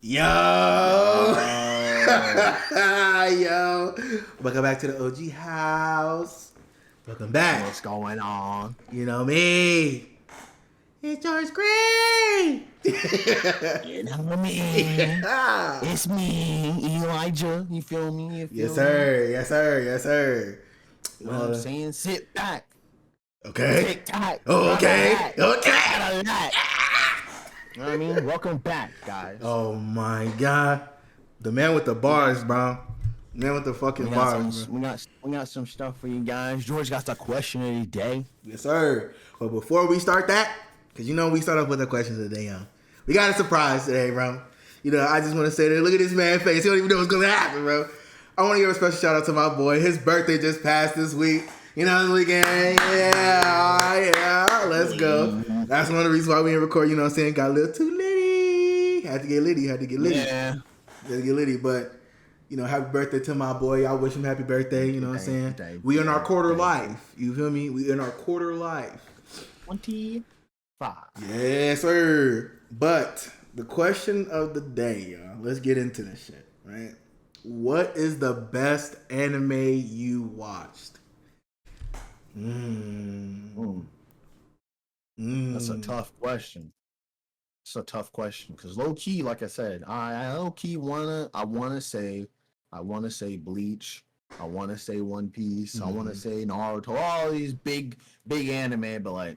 Yo, yo, welcome back to the OG house. Welcome back. What's going on? You know me. It's George Gray. You know me. Yeah. It's me, Elijah. You feel me? Yes, sir. Yes, sir. Yes, sir. You know what I'm saying? Sit back. Okay. Tick tock. Oh, okay. Okay. You know what I mean? Welcome back, guys. Oh my God, the man with the bars, bro. Man with the fucking bars, bro. We got some stuff for you guys. George got the question of the day. Yes, sir. But before we start that, because you know we start off with the questions of the day, we got a surprise today, bro. You know, I just want to say that, look at this man's face. He don't even know what's going to happen, bro. I want to give a special shout out to my boy. His birthday just passed this week. You know, this weekend. Yeah. Let's go. That's one of the reasons why we didn't record, you know what I'm saying? Got a little too litty. Had to get litty. Yeah. Had to get litty. But, you know, happy birthday to my boy. I wish him happy birthday. You know what I'm saying? We in our quarter life. You feel me? We in our quarter life. 25. Yes, sir. But the question of the day, y'all. Let's get into this shit, right? What is the best anime you watched? That's a tough question. It's a tough question because low key, like I said, I low key wanna say Bleach. I wanna say One Piece. I wanna say Naruto. All these big anime, but like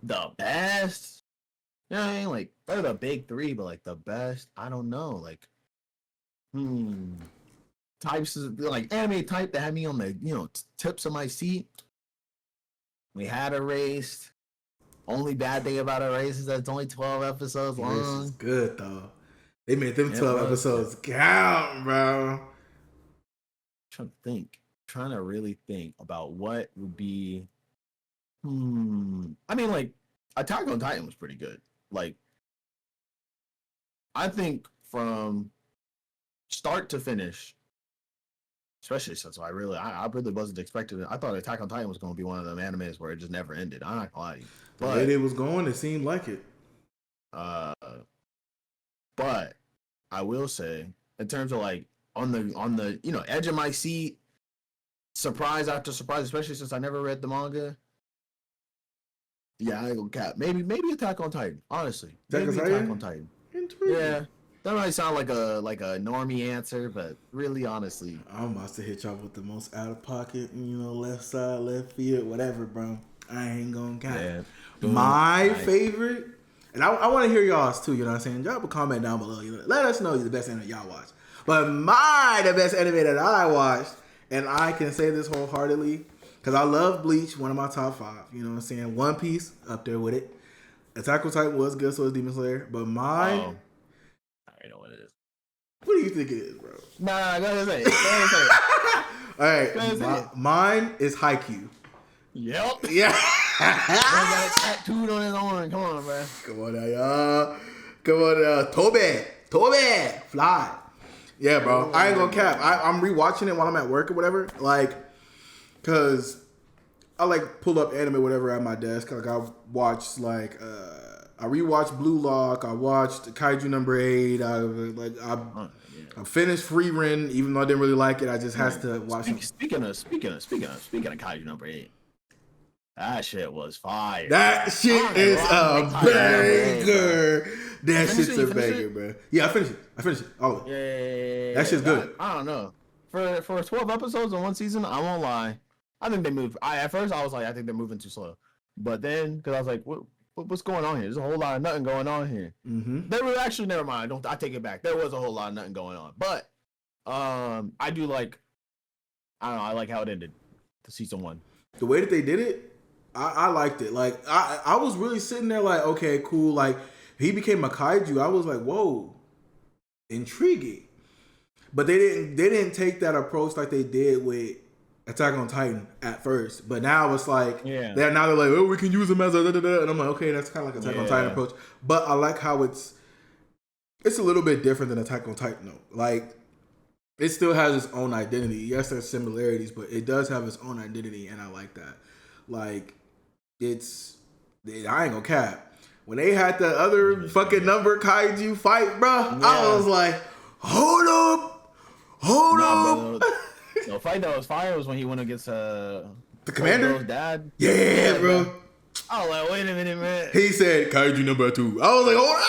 the best. You know what I mean? Like they're the big three, but like the best, I don't know. Like, types of like anime type that had me on the tips of my seat. We had Erased. Only bad thing about Erased is that it's only 12 episodes long. This is good though. They made them 12 episodes count, bro. Trying to really think about what would be. I mean, like Attack on Titan was pretty good. Like, I think from start to finish. Especially since I really wasn't expecting it. I thought Attack on Titan was going to be one of them animes where it just never ended. I'm not gonna lie to you. But the way it was going, it seemed like it. But I will say, in terms of like on the edge of my seat, surprise after surprise, especially since I never read the manga. Yeah, I ain't gonna cap. Maybe Attack on Titan. Honestly, maybe Attack on Titan. Intriguing. Yeah. That might sound like a normie answer, but really, honestly, I'm about to hit y'all with the most out of pocket, left side, left field, whatever, bro. I ain't gonna count. Yeah. My favorite, and I want to hear y'all's too. You know what I'm saying? Drop a comment down below. Let us know the best anime y'all watch. But the best anime that I watched, and I can say this wholeheartedly because I love Bleach, one of my top 5. You know what I'm saying? One Piece up there with it. Attack on Titan was good, so was Demon Slayer. But mine. Oh. I know what it is. What do you think it is, bro? Nah, go ahead and say it. All right, mine is Haikyuu. Yep. Yeah. got it tattooed on his arm. Come on, man. Come on now, y'all. Come on now. Tobe, fly. Yeah, bro. I ain't gonna cap. I'm rewatching it while I'm at work or whatever. Like, cause I like pull up anime or whatever at my desk. Like I watched I rewatched Blue Lock. I watched Kaiju number 8. I finished Free Ren, even though I didn't really like it. I just has to watch it. Speaking of Kaiju number 8, that shit was fire. That shit is a banger. That shit's a banger, bro. Yeah, I finished it. All of it. Yeah. That shit's good. I don't know. For 12 episodes in one season, I won't lie. I think they moved. At first I was like, I think they're moving too slow. But then, because I was like, what's going on here? There's a whole lot of nothing going on here. There was actually, never mind. I take it back. There was a whole lot of nothing going on. But I do like, I don't know, I like how it ended, the season 1. The way that they did it, I liked it. Like, I was really sitting there like, okay, cool. Like, he became a kaiju. I was like, whoa, intriguing. But they didn't take that approach like they did with Attack on Titan at first, but now it's like they're like, oh, we can use them as a da-da-da. And I'm like, okay, that's kind of like Attack on Titan approach. But I like how it's a little bit different than Attack on Titan though. Like, it still has its own identity. Yes, there's similarities, but it does have its own identity, and I like that. Like, I ain't gonna cap. when they had the other fucking number kaiju fight, bro, I was like, hold up. Bro. The fight that was fire was when he went against the commander? Dad. Yeah, bro. Man. I was like, wait a minute, man. He said kaiju number 2. I was like, hold up.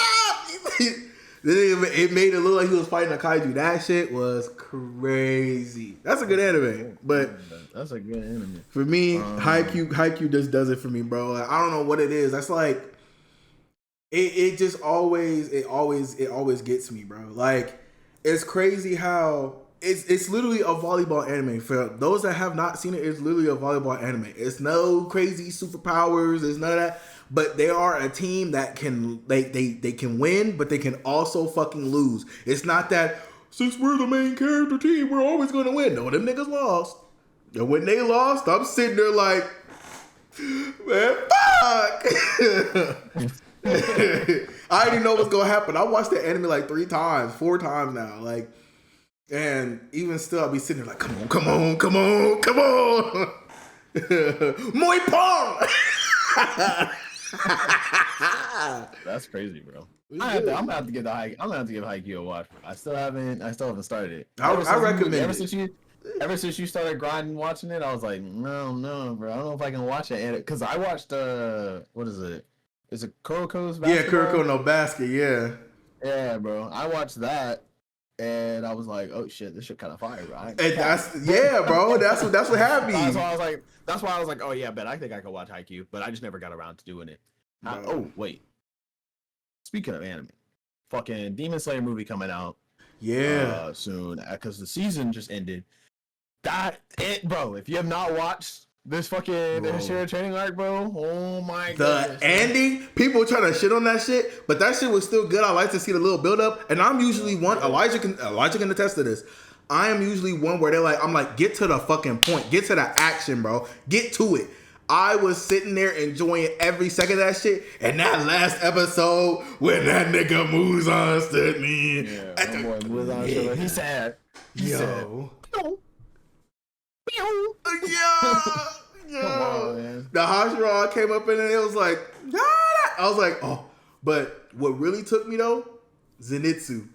Then it made it look like he was fighting a kaiju. That shit was crazy. That's a good anime, but that's a good anime. For me, Haikyuu just does it for me, bro. Like, I don't know what it is. That's like it just always gets me, bro. Like, it's crazy how it's literally a volleyball anime. For those that have not seen it, it's literally a volleyball anime. It's no crazy superpowers. There's none of that. But they are a team that can they can win, but they can also fucking lose. It's not that since we're the main character team, we're always gonna win. No, them niggas lost. And when they lost, I'm sitting there like, man, fuck. I didn't know what's gonna happen. I watched the anime like 4 times now. Like, and even still, I'll be sitting there like, come on. Muy pong. That's crazy, bro. I'm gonna have to give Haikyuu a watch. I still haven't started it. I recommend it. Ever since you started grinding watching it, I was like, no, bro. I don't know if I can watch it. Because I watched what is it? Is it Kuroko's Basketball? Yeah, Kuroko no Basket. Yeah. Yeah, bro. I watched that. And I was like, "Oh shit, this shit kind of fire, right?" And bro. That's what had me. That's why I was like, "Oh yeah, bet I think I could watch Haikyuu," but I just never got around to doing it. Oh wait, speaking of anime, fucking Demon Slayer movie coming out, soon because the season just ended. Bro. If you have not watched this fucking Share Training Arc, bro, oh my god, the ending. People trying to shit on that shit, but that shit was still good. I like to see the little build up, and I'm usually one. Elijah can attest to this. I am usually one where I'm like, get to the fucking point, get to the action, bro, get to it. I was sitting there enjoying every second of that shit, and that last episode when that nigga Muzan stood me, he said, Yo. Come on, man. The Hashira came up in and it was like, I was like, oh. But what really took me though, Zenitsu.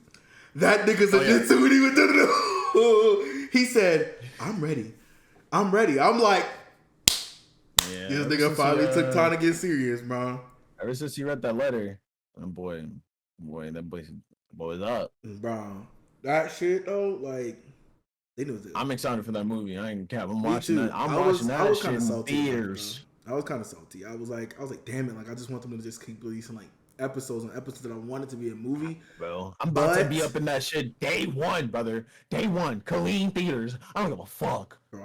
That nigga Zenitsu when he was doing he said, I'm ready. I'm like, this nigga finally took time to get serious, bro. Ever since he read that letter, boy, that boy's up. Bro, that shit though, like, I'm excited for that movie. I ain't cap. I'm watching that. I'm watching that shit in theaters. I was kind of salty. I was like, damn it! Like, I just want them to just keep releasing like episodes that I wanted to be a movie. Bro, I'm about to be up in that shit day one, brother. Day one, Colleen theaters. I don't give a fuck. Bro,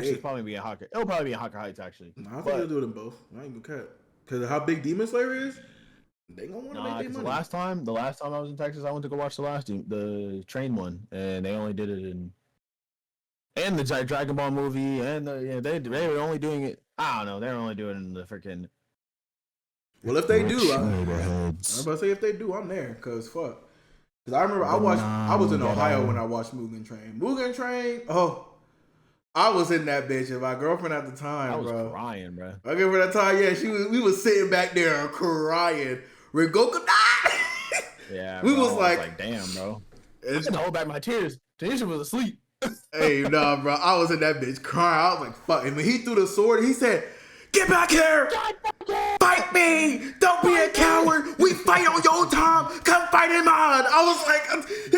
it'll probably be in Hawker. It'll probably be in Hawker Heights actually. I think they'll do it in both. I ain't gonna cut because how big Demon Slayer is. They gonna want to make their money. The last time I was in Texas, I went to go watch the train one, and they only did it in. And the Dragon Ball movie, and they were only doing it. I don't know. They're only doing it in the freaking. Well, if they do, I'm about to say if they do, I'm there. Cause fuck. Cause I remember I was in Ohio when I watched Mugen Train. Oh, I was in that bitch. And my girlfriend at the time, I was crying, bro. Okay, for that time, yeah, we was sitting back there crying. Rengoku died. Yeah, we was like, damn, bro. I couldn't hold back my tears. Tanisha was asleep. Hey, nah, bro. I was in that bitch crying. I was like, fuck. And when he threw the sword, he said, get back here! Fight me! Don't be a coward! We fight on your time! Come fight in mine! I was like,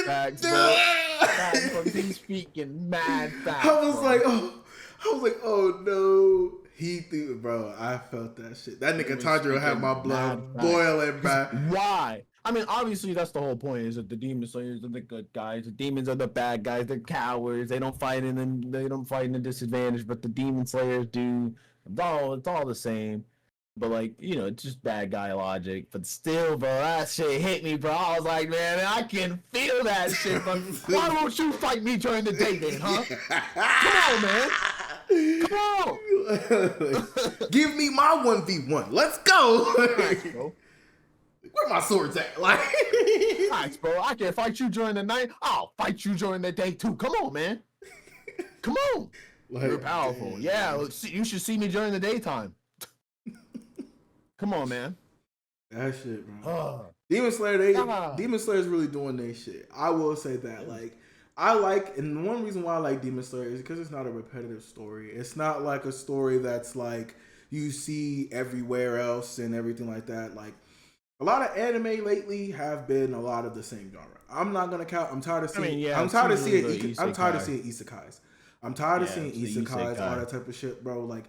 facts, bro. He's speaking mad facts. I was like, oh no. He threw, bro. I felt that shit. That nigga Tanjiro had my blood boiling, bro. Why? I mean, obviously, that's the whole point. Is that the Demon Slayers are the good guys, the demons are the bad guys, they're cowards. They don't fight in a disadvantage, but the Demon Slayers do. It's all the same. But like, it's just bad guy logic. But still, bro, that shit hit me, bro. I was like, man, I can feel that shit. Bro. Why don't you fight me during the day, then, huh? Come on, man. Come on. Give me my 1v1. Let's go. Nice, bro. Where my swords at? Like, nice, bro. I can fight you during the night. I'll fight you during the day too. Come on, man. Come on. Like, you're powerful. Damn. Yeah, you should see me during the daytime. Come on, man. That shit, bro. Oh, Demon Slayer's really doing their shit. I will say that. Like, I like, and one reason why I like Demon Slayer is because it's not a repetitive story. It's not like a story that's like you see everywhere else and everything like that. Like, a lot of anime lately have been a lot of the same genre. I'm not gonna count. I'm tired of seeing. I'm tired of seeing. I'm tired of seeing isekais. I'm tired of seeing isekais, all that type of shit, bro. Like,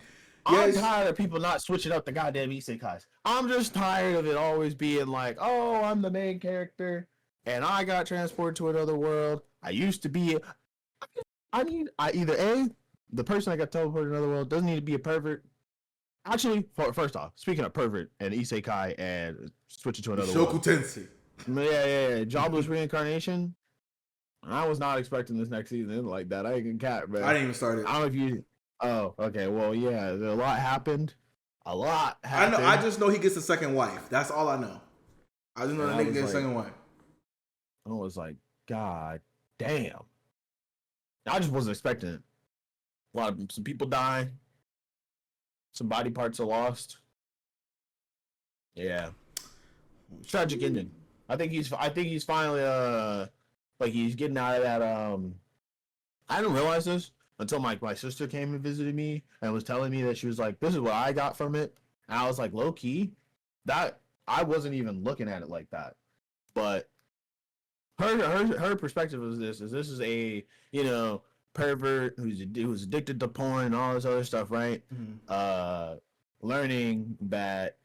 I'm tired of people not switching up the goddamn isekais. I'm just tired of it always being like, oh, I'm the main character, and I got transported to another world. I used to be. I either A, the person I got teleported to another world doesn't need to be a pervert. Actually, first off, speaking of pervert and isekai and switching to another world. Tensei. Yeah. Jobless reincarnation. I was not expecting this next season like that. I ain't gonna cat, bro. I didn't even start it. I don't know if you. Oh, okay. Well, yeah, a lot happened. I know. I just know he gets a second wife. That's all I know. I just know that nigga gets a second wife. I was like, God damn. I just wasn't expecting it. Some people die. Some body parts are lost. Yeah. Tragic ending. I think he's finally like he's getting out of that I didn't realize this until my sister came and visited me and was telling me that she was like, this is what I got from it. And I was like, low key, that I wasn't even looking at it like that. But her perspective is this is a, you know, pervert who's addicted to porn and all this other stuff, right? Mm-hmm. Learning that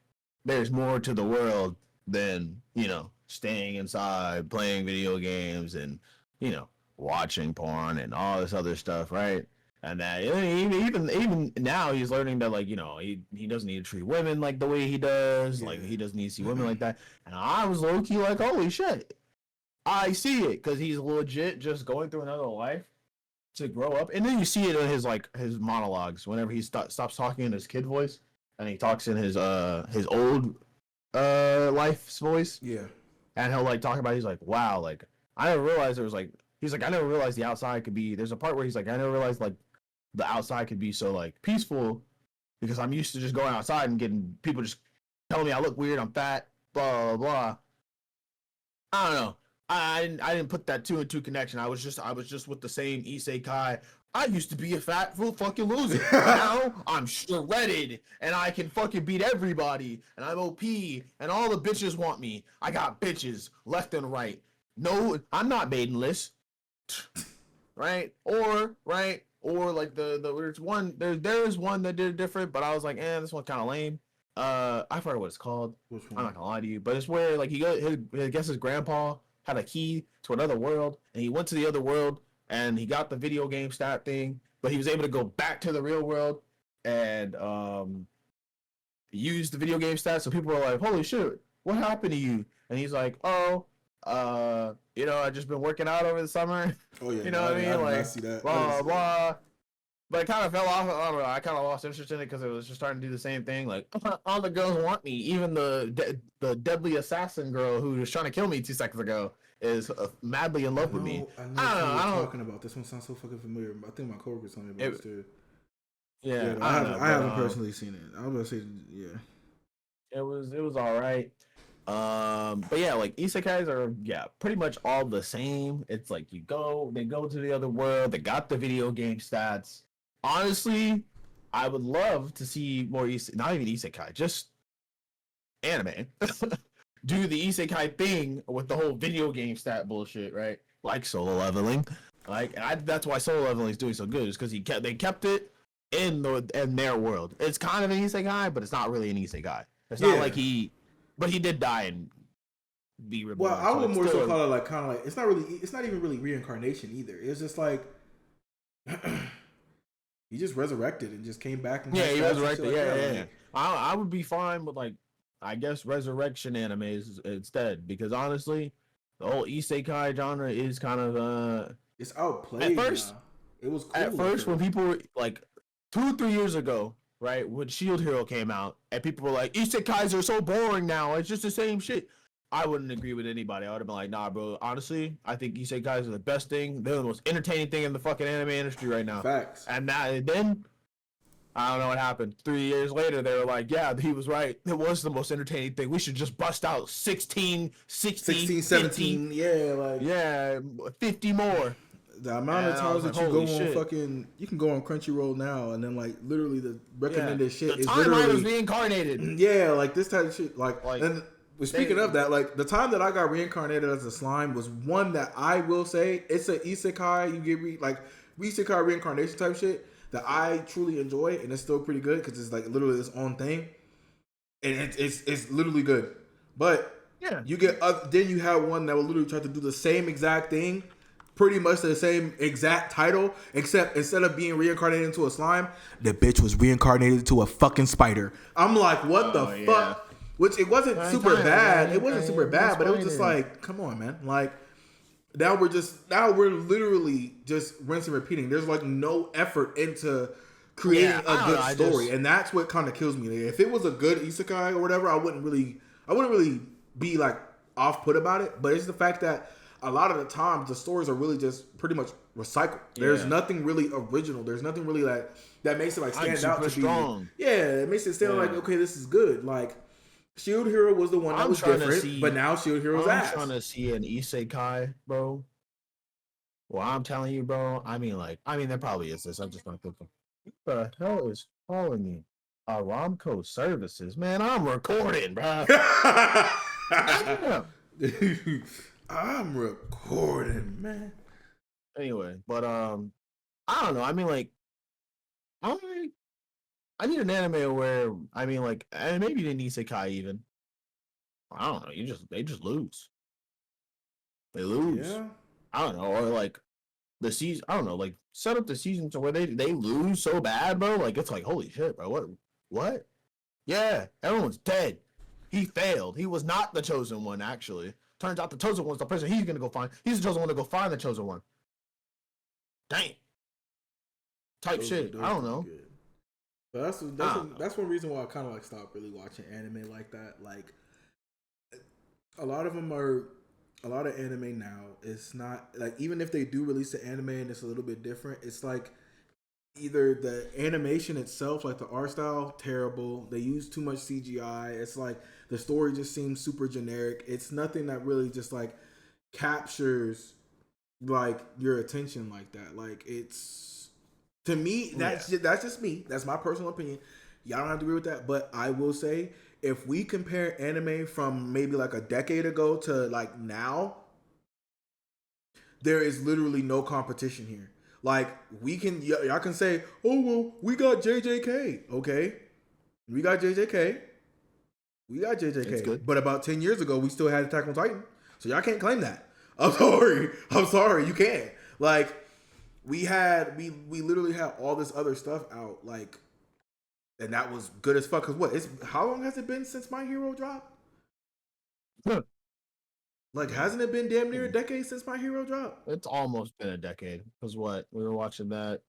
there's more to the world than, you know, staying inside, playing video games, and, you know, watching porn and all this other stuff, right? And that even now he's learning that, like, you know, he doesn't need to treat women like the way he does, like he doesn't need to see women like that. And I was low key like, holy shit, I see it, because he's legit just going through another life to grow up. And then you see it in his monologues whenever he stops talking in his kid voice and he talks in his old life's voice. Yeah. And he'll like talk about, he's like, wow, like I never realized there was like, he's like, I never realized the outside could be, there's a part where he's like, I never realized like the outside could be so like peaceful, because I'm used to just going outside and getting people just telling me I look weird, I'm fat, blah blah blah. I don't know. I didn't put that 2 and 2 connection. I was just with the same isekai. I used to be a fat fucking loser. Now I'm shredded and I can fucking beat everybody and I'm OP and all the bitches want me. I got bitches left and right. No, I'm not maidenless. Right? Or like there's one that did it different, but I was like, this one's kind of lame. I forgot what it's called. Which one? I'm not gonna lie to you, but it's where like I guess his grandpa had a key to another world, and he went to the other world, and he got the video game stat thing, but he was able to go back to the real world and use the video game stats. So people were like, "Holy shit, what happened to you?" And he's like, "Oh, you know, I just been working out over the summer." Oh yeah, you know what I mean? Like, see that. blah blah. But it kind of fell off. I don't know. I kind of lost interest in it because it was just starting to do the same thing. Like, all the girls want me. Even the deadly assassin girl who was trying to kill me 2 seconds ago is madly in love with me. I know what you're talking about. This one sounds so fucking familiar. I think my coworker told me about this too. Yeah, I haven't personally seen it. I was gonna say, yeah. It was all right. But yeah, like isekais are pretty much all the same. It's like they go to the other world. They got the video game stats. Honestly, I would love to see more not even isekai, just anime. Do the isekai thing with the whole video game stat bullshit, right? Like Solo Leveling. That's why Solo Leveling is doing so good, is because they kept it in their world. It's kind of an isekai, but it's not really an isekai. It's not like he did die and be reborn. Well, I would more so call it kind of like it's not even really reincarnation either. It's just like he just resurrected and just came back and he resurrected. Yeah. I would be fine with like, I guess, resurrection animes instead, because honestly, the whole isekai genre is kind of it's outplayed. At first, now. It was cool. At first when people were like 2 or 3 years ago, right, when Shield Hero came out, and people were like, isekais are so boring now. It's just the same shit. I wouldn't agree with anybody. I would have been like, nah, bro. Honestly, I think isekais are the best thing. They're the most entertaining thing in the fucking anime industry right now. Facts. And then I don't know what happened. 3 years later, they were like, yeah, he was right. It was the most entertaining thing. We should just bust out 16, 60, 16, 50. 17, yeah, like Yeah, 50 more. the amount of And I times was like, that you holy go on shit. fucking, you can go on Crunchyroll now, and then like literally the Yeah. recommended shit The is timeline was literally reincarnated. yeah, like this type of shit. Like and speaking they- of that, like the time that I got reincarnated as a slime was one that I will say it's a isekai. You get like isekai reincarnation type shit that I truly enjoy, and it's still pretty good because it's like literally its own thing, and it's literally good. But Yeah. you get then you have one that will literally try to do the same exact thing, pretty much the same exact title, except instead of being reincarnated into a slime, the bitch was reincarnated into a fucking spider. I'm like, what the fuck? Which it wasn't super bad. It wasn't super bad, but it was just like, come on, man. Like now we're literally just rinsing and repeating. There's like no effort into creating a good story, and that's what kind of kills me. If it was a good isekai or whatever, I wouldn't really be like off put about it. But it's the fact that a lot of the times the stories are really just pretty much recycled. There's nothing really original. There's nothing really that makes it like stand out to strong. be. Yeah, it makes it stand like, okay, this is good. Like Shield Hero was the one that was different, but now Shield Hero's ass. I'm trying to see an isekai, bro. Well, I'm telling you, bro. I mean, there probably is this. I'm just not thinking. What the hell is calling me? Aramco Services, man. I'm recording, bro. I'm recording, man. Anyway, but I don't know. I mean, like, I need an anime where and maybe an isekai even. I don't know. They just lose. They lose. Yeah. I don't know, or like the season. I don't know. Like set up the season to where they lose so bad, bro. Like it's like holy shit, bro. What? Yeah, everyone's dead. He failed. He was not the chosen one. Actually, turns out the chosen one's the person he's gonna go find. He's the chosen one to go find the chosen one. Dang. Type shit. I don't know. Good. But that's one reason why I kind of like stopped really watching anime like that. Like a lot of anime now, it's not like, even if they do release an anime and it's a little bit different, it's like either the animation itself, like the art style, terrible. They use too much CGI. It's like the story just seems super generic. It's nothing that really just like captures like your attention like that. Like it's, to me, that's just me. That's my personal opinion. Y'all don't have to agree with that, but I will say, if we compare anime from maybe like a decade ago to like now, there is literally no competition here. Like y'all can say, oh well, we got JJK, okay? We got JJK. But about 10 years ago, we still had Attack on Titan, so y'all can't claim that. I'm sorry, you can't. Like we literally had all this other stuff out, like. And that was good as fuck. Cause how long has it been since My Hero dropped? Like, hasn't it been damn near a decade since My Hero dropped? It's almost been a decade. Cause what we were watching that.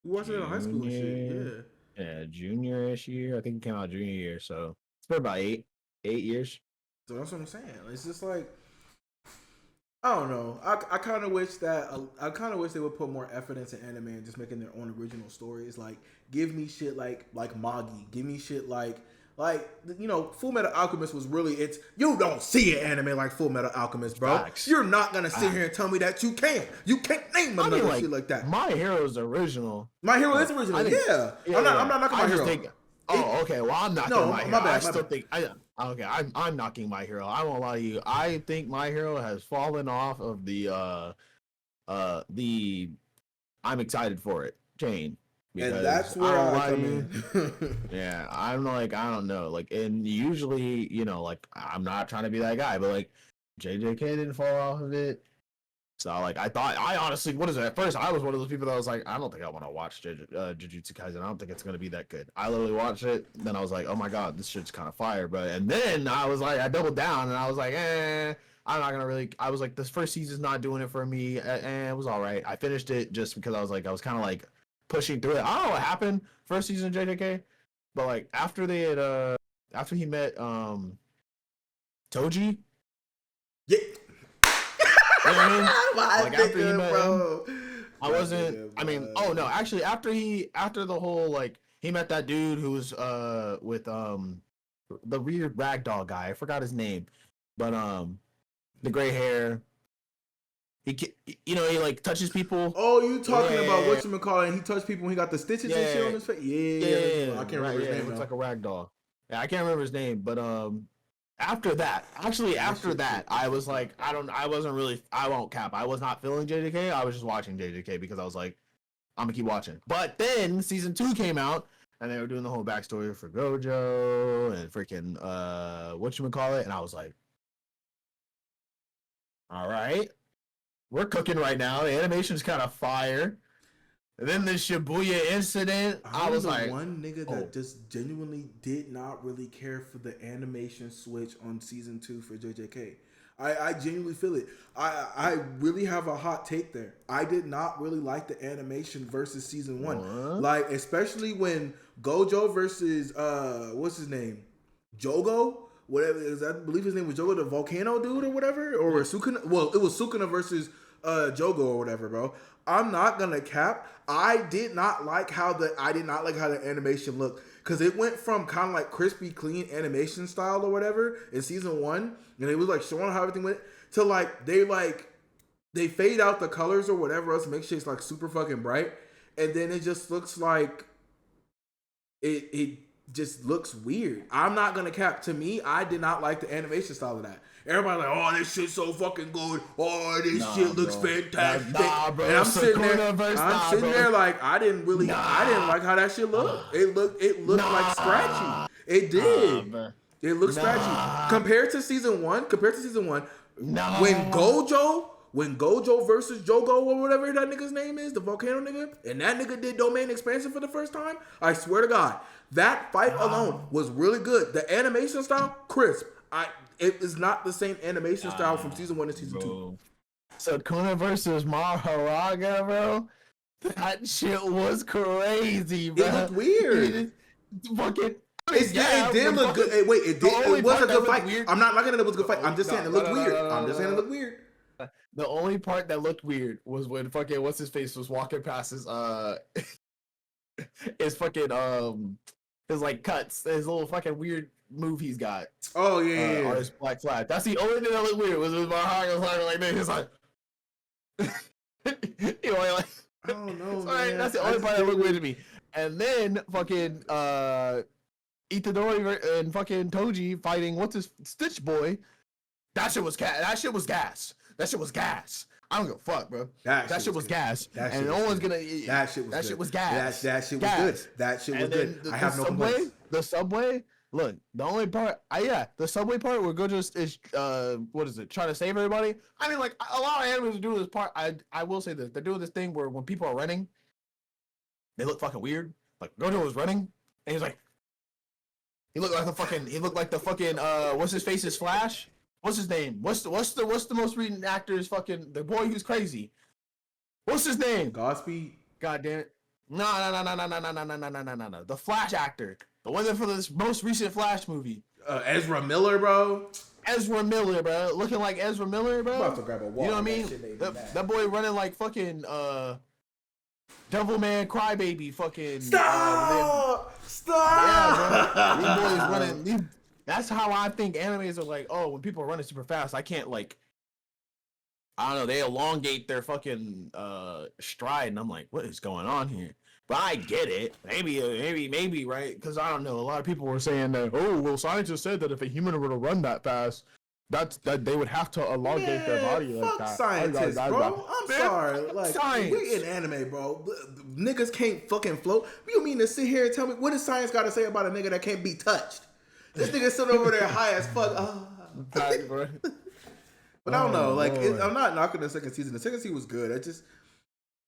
We watched it in high school and shit. Yeah, junior-ish year. I think it came out junior year. So it's been about 8 years. So that's what I'm saying. It's just like, I don't know. I kind of wish they would put more effort into anime and just making their own original stories. Like, give me shit like Magi. Give me shit like Full Metal Alchemist was really, you don't see an anime like Full Metal Alchemist, bro. Facts. You're not gonna sit here and tell me that you can't. You can't name another shit like that. My Hero's original. My Hero is original. I'm not knocking My Hero. Okay. Well, I'm knocking My Hero. I still think I'm knocking My Hero. I won't lie to you. I think My Hero has fallen off of the I'm excited for it chain. And that's where I come in. Yeah, I'm like, I don't know. Like, and usually, like, I'm not trying to be that guy, but like, JJK didn't fall off of it. So, like, I honestly, what is it? At first, I was one of those people that was like, I don't think I want to watch Jujutsu Kaisen. I don't think it's going to be that good. I literally watched it. Then I was like, oh my God, this shit's kind of fire, bro. And then I was like, I doubled down and I was like, I'm not going to really, I was like, this first season's not doing it for me. It was all right. I finished it just because I was kind of like pushing through it. I don't know what happened first season of JJK, but like after he met Toji. Yeah. You know what I mean? Like after he met him, I wasn't. I mean, oh no, actually, after the whole like He met that dude who was with the weird ragdoll guy. I forgot his name, but the gray hair. He like touches people. Oh, you talking about whatchamacallit? He touched people. And he got the stitches and shit on his face. Yeah. I can't remember his name. Looks like a rag doll. Yeah, I can't remember his name, but after that, I was like, I won't cap. I was not feeling JJK. I was just watching JJK because I was like, I'm gonna keep watching. But then season 2 came out, and they were doing the whole backstory for Gojo and freaking whatchamacallit, and I was like, all right. We're cooking right now. The animation's kind of fire. And then the Shibuya incident, I was like, one nigga that just genuinely did not really care for the animation switch on season 2 for JJK. I genuinely feel it. I really have a hot take there. I did not really like the animation versus season 1. What? Like, especially when Gojo versus what's his name? Jogo? Whatever it is, I believe his name was Jogo, the volcano dude or whatever, or Sukuna. Well, it was Sukuna versus Jogo or whatever, bro. I'm not gonna cap. I did not like how the animation looked, because it went from kind of like crispy, clean animation style or whatever in season 1, and it was like showing how everything went to like they fade out the colors or whatever else to make shit like super fucking bright, and then it just looks like it just looks weird. I'm not gonna cap. To me, I did not like the animation style of that. Everybody like, oh, this shit's so fucking good. Oh, this shit looks fantastic. Bro. And I'm sitting there like, I didn't like how that shit looked. It looked like scratchy. It did. It looked scratchy compared to season 1. When Gojo versus Jogo or whatever that nigga's name is, the volcano nigga, and that nigga did domain expansion for the first time, I swear to God, that fight alone was really good. The animation style, crisp. It is not the same animation style from season 1 to season 2. So Kuna versus Maharaga, bro, that shit was crazy, bro. It looked weird. It did look good. It was a good fight. I'm not looking at it was a good fight. I'm just saying it looked weird. The only part that looked weird was when fucking what's his face was walking past his fucking his like cuts, his little fucking weird move he's got. Oh yeah. On his black flag. That's the only thing that looked weird was with Maharaga like this. He's like, like I don't know. Sorry, that's the only part that looked weird to me. And then fucking Itadori and fucking Toji fighting what's his Stitch Boy. That shit was gas. That shit was gas. I don't give a fuck, bro. That shit was gas. And no one's gonna. That shit was gas. That shit was good. That shit was good. I have no complaints. The subway. Look, the only part, the subway part where Gojo is what is it? Trying to save everybody. I mean, like a lot of animes are doing this part. I will say this: they're doing this thing where when people are running, they look fucking weird. Like Gojo was running, and he's like, he looked like the fucking what's his face's Flash. What's his name? What's the most recent actor's fucking the boy who's crazy? What's his name? Godspeed. God damn it! No. The Flash actor, the one that for this most recent Flash movie. Ezra Miller, bro. Looking like Ezra Miller, bro. I'm about to grab a wall. You know what I mean? That boy running like fucking Devilman Crybaby, fucking. Stop! Yeah, bro. These boys running. That's how I think animes are like. Oh, when people are running super fast, I can't like. I don't know. They elongate their fucking stride, and I'm like, what is going on here? But I get it. Maybe, right? Because I don't know. A lot of people were saying that. Oh, well, scientists said that if a human were to run that fast, that they would have to elongate their body like that. Scientists, bro. I'm sorry. Like science. We in anime, bro. Niggas can't fucking float. You mean to sit here and tell me what does science got to say about a nigga that can't be touched? This nigga sitting over there high as fuck. But I don't know. Like, I'm not knocking the second season. The second season was good.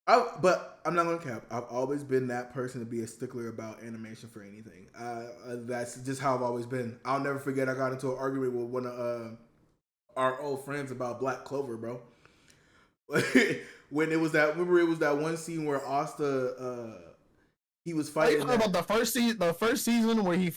But I'm not gonna cap. I've always been that person to be a stickler about animation for anything. That's just how I've always been. I'll never forget. I got into an argument with one of our old friends about Black Clover, bro. When it was that one scene where Asta. He was fighting. Are you talking about the first season where he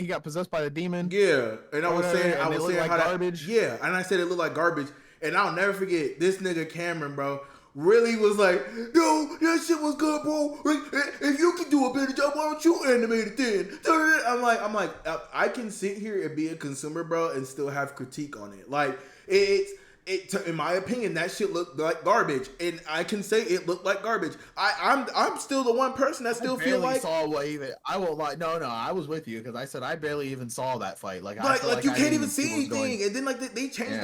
got possessed by the demon? Yeah, and I was saying like how garbage. And I said it looked like garbage. And I'll never forget this nigga Cameron, bro, really was like, yo, that shit was good, bro. Like, if you can do a better job, why don't you animate it then? I'm like, I can sit here and be a consumer, bro, and still have critique on it. Like, in my opinion, that shit looked like garbage, and I can say it looked like garbage. I'm still the one person that still feel like saw what even. I won't lie. No, I was with you because I said I barely even saw that fight. Like you can't even see anything, and then like they changed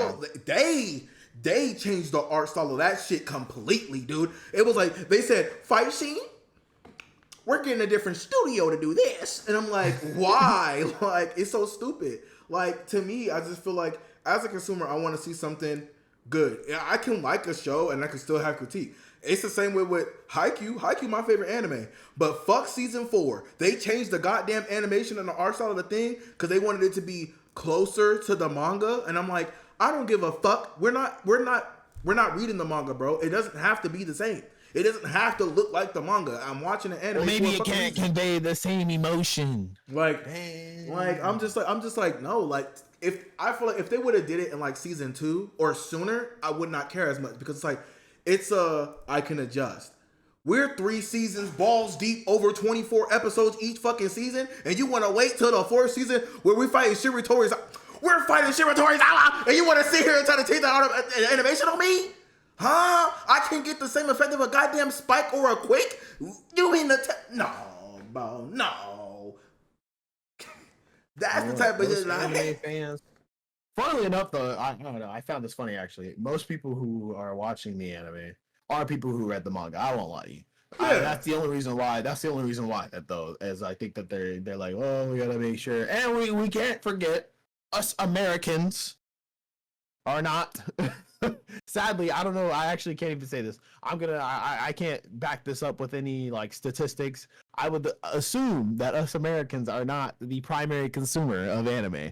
they changed the art style of that shit completely, dude. It was like they said fight scene. We're getting a different studio to do this, and I'm like, why? Like, it's so stupid. Like, to me, I just feel like as a consumer, I want to see something good. I can like a show and I can still have critique. It's the same way with Haikyuu. Haikyuu, my favorite anime. But fuck season 4. They changed the goddamn animation and the art style of the thing because they wanted it to be closer to the manga. And I'm like, I don't give a fuck. We're not reading the manga, bro. It doesn't have to be the same. It doesn't have to look like the manga. I'm watching an anime. Well, maybe it can't convey the same emotion. Like I'm just like no. Like I feel like if they would have did it in like season 2 or sooner, I would not care as much because I can adjust. We're 3 seasons balls deep over 24 episodes each fucking season, and you want to wait till the 4th season where we're fighting Shiratorizawa, and you want to sit here and try to take the animation on me? Huh? I can get the same effect of a goddamn spike or a quake? You mean no, bro, no. That's the type of shit I hate. Fans. Funnily enough, though, I don't know. I found this funny actually. Most people who are watching the anime are people who read the manga. I won't lie to you. Yeah. That's the only reason why. That though, as I think that they're like, oh, we gotta make sure, and we can't forget us Americans are not. Sadly, I don't know. I actually can't even say this. I can't back this up with any like statistics. I would assume that us Americans are not the primary consumer of anime.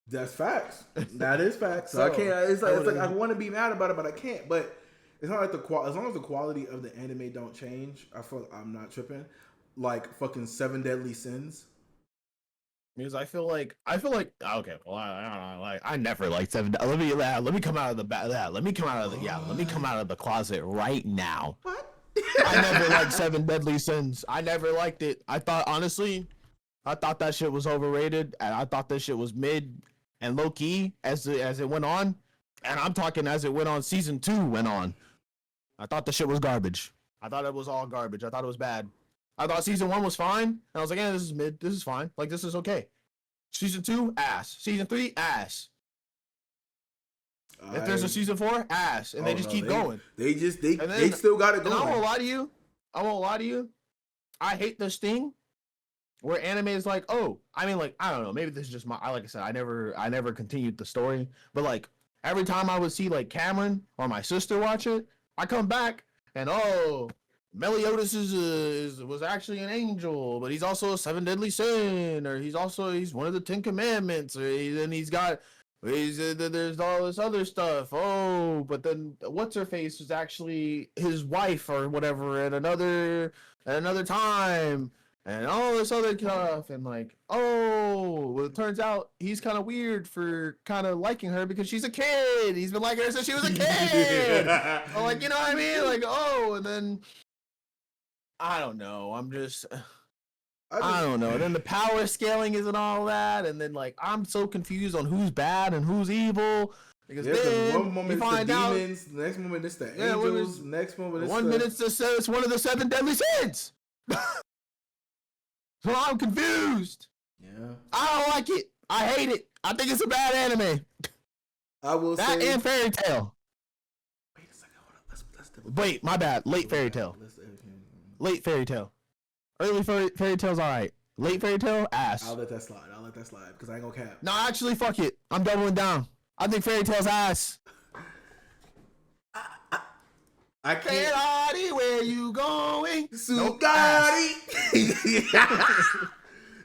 That's facts. That is facts. So I can't. It's like I want to be mad about it, but I can't. But it's not like as long as the quality of the anime don't change, I feel like I'm not tripping. Like fucking 7 Deadly Sins. Because I feel like okay, well I never liked 7. Let me come out of the closet right now. What? I never liked 7 Deadly Sins. I never liked it. I thought that shit was overrated, and I thought that shit was mid and low key as it went on. And I'm talking as it went on, season 2 went on. I thought the shit was garbage. I thought it was all garbage. I thought it was bad. I thought season 1 was fine, and I was like, yeah, this is mid. This is fine. Like, this is okay. Season 2, ass. Season 3, ass. If there's a season 4, ass. And they just keep going. They still got it going. And I won't lie to you. I hate this thing where anime is like, oh, I mean, like, I don't know. Maybe this is just like I said, I never continued the story. But, like, every time I would see, like, Cameron or my sister watch it, I come back and, oh, Meliodas was actually an angel, but he's also a 7 deadly sin, or he's one of the 10 commandments, or there's all this other stuff. Oh, but then what's her face was actually his wife or whatever at another time, and all this other stuff, and like, oh, well, it turns out he's kind of weird for kind of liking her because she's a kid. He's been liking her since she was a kid. Or like, you know what I mean? Like, oh, and then I don't know. I don't know. Then the power scaling isn't all that, and then like I'm so confused on who's bad and who's evil. Because then one moment it's the demons, the next moment it's the angels, next moment it's 1 minute it's one of the 7 deadly sins. So I'm confused. Yeah. I don't like it. I hate it. I think it's a bad anime. I will say that and Fairy Tail. Wait a second. Hold on. Let's wait, my bad. Late Fairy Tail. Late Fairy Tail. Early Fairy Tail's alright. Late Fairy Tail, ass. I'll let that slide because I ain't gonna cap. No, actually, fuck it. I'm doubling down. I think Fairy Tail's ass. I can't. Sugati, where you going? Sugati.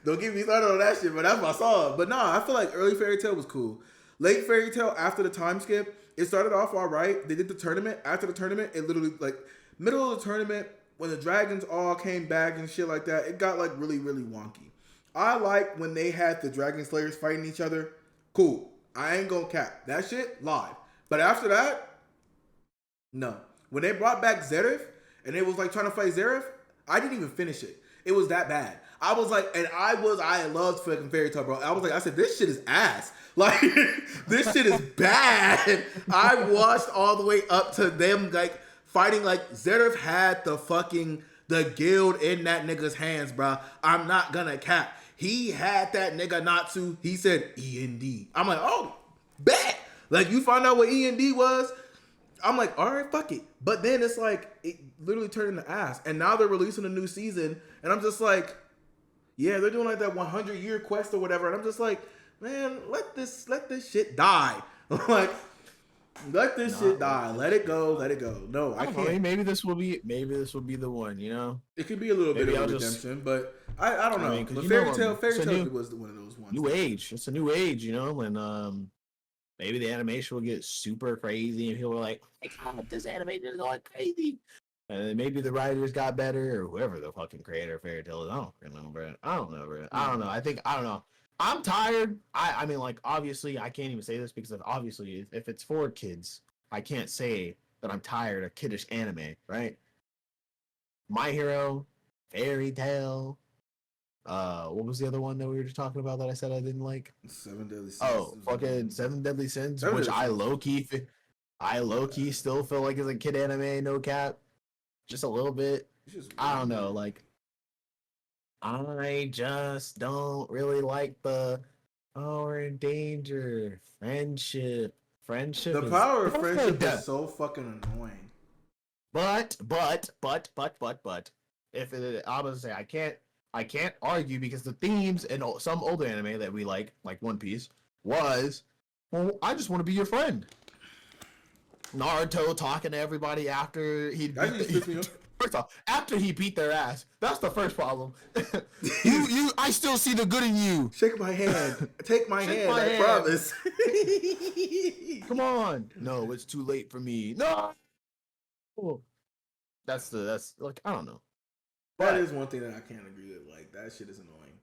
Don't get me started on that shit, but that's my song. But nah, I feel like early Fairy Tail was cool. Late Fairy Tail, after the time skip, it started off all right. They did the tournament. After the tournament, it literally, like, middle of the tournament, when the dragons all came back and shit like that, it got, like, really, really wonky. I like when they had the Dragon Slayers fighting each other. Cool. I ain't gonna cap. That shit, live. But after that, no. When they brought back Zeref and it was like trying to fight Zeref, I didn't even finish it. It was that bad. I was like, and I loved fucking Fairy Tail, bro. I said, this shit is ass. Like, this shit is bad. I watched all the way up to them like fighting. Like Zeref had the guild in that nigga's hands, bro. I'm not gonna cap. He had that nigga Natsu. He said END. I'm like, oh, bet. Like, you find out what END was. I'm like, all right, fuck it. But then it's like, it literally turned into ass. And now they're releasing a new season. And I'm just like, yeah, they're doing like that 100-year quest or whatever. And I'm just like, man, let this shit die. Like, let this shit die. Let it go. Let it go. No, I can't. Know, maybe this will be the one, you know? It could be a little bit of a redemption, but I don't know. Mean, but Fairy Tail was one of those ones. New age. It's a new age, you know, when maybe the animation will get super crazy and people are like, God, this animation is going crazy. And then maybe the writers got better or whoever the fucking creator of Fairy Tail is. I don't remember. I don't know. I don't know. I'm tired. I mean, like, obviously, I can't even say this because obviously, if it's for kids, I can't say that I'm tired of kiddish anime, right? My Hero, Fairy Tail. What was the other one that we were just talking about that I said I didn't like? Seven Deadly Sins. Oh, fucking Seven Deadly Sins, which I low key still feel like is a kid anime, no cap. Just a little bit. I don't know, like I just don't really like the we're in danger. Friendship. The power of friendship is so fucking annoying. But if it, I was gonna say I can't argue because the themes in some older anime that we like One Piece, was, well, I just want to be your friend. Naruto talking to everybody after first off, after he beat their ass, that's the first problem. I still see the good in you. Shake my hand. Take my hand. I promise. Come on. No, it's too late for me. No. That's like, I don't know. That is one thing that I can't agree with. Like, that shit is annoying.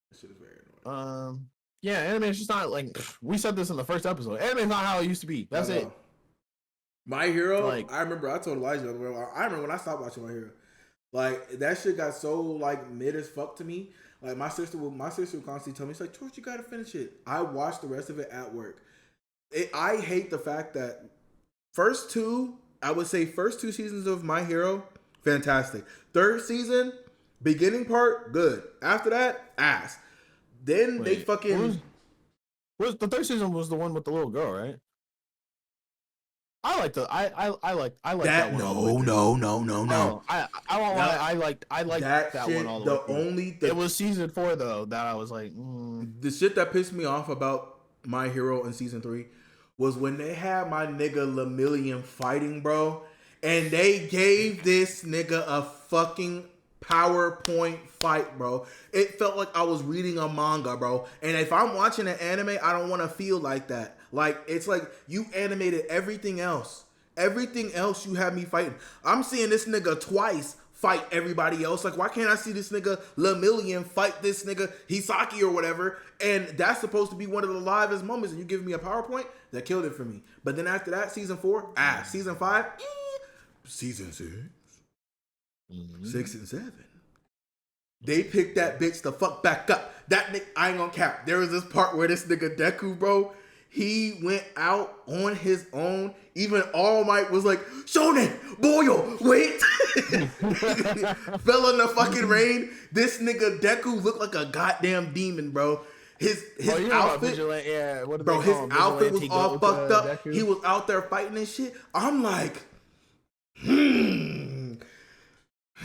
That shit is very annoying. Yeah, anime is just not like, we said this in the first episode. Anime is not how it used to be. That's it. My Hero, like, I remember I told Elijah, I remember when I stopped watching My Hero. Like, that shit got so, like, mid as fuck to me. Like, my sister would constantly tell me, she's like, George, you gotta finish it. I watched the rest of it at work. I hate the fact that first two seasons of My Hero, fantastic. Third season, beginning part, good. After that, ass. Then they fucking... the third season was the one with the little girl, right? I like that one. No. I won't lie. I liked that shit, one all the way. It was season 4 though that I was like, The shit that pissed me off about My Hero in season 3 was when they had my nigga Lemillion fighting, bro, and they gave this nigga a fucking PowerPoint fight, bro. It felt like I was reading a manga, bro. And if I'm watching an anime, I don't want to feel like that. Like, it's like you animated everything else. Everything else you had me fighting. I'm seeing this nigga twice fight everybody else. Like, why can't I see this nigga Lemillion fight this nigga Hisaki or whatever? And that's supposed to be one of the livest moments. And you give me a PowerPoint? That killed it for me. But then after that, season 4, season 5, season 6, 6 and 7. They picked that bitch the fuck back up. That nigga, I ain't gonna cap. There was this part where this nigga Deku, bro, he went out on his own. Even All Might was like, Shonen, Boyo, wait. Fell in the fucking rain. This nigga Deku looked like a goddamn demon, bro. His outfit, bro, his outfit was all fucked up. Deku. He was out there fighting and shit. I'm like, you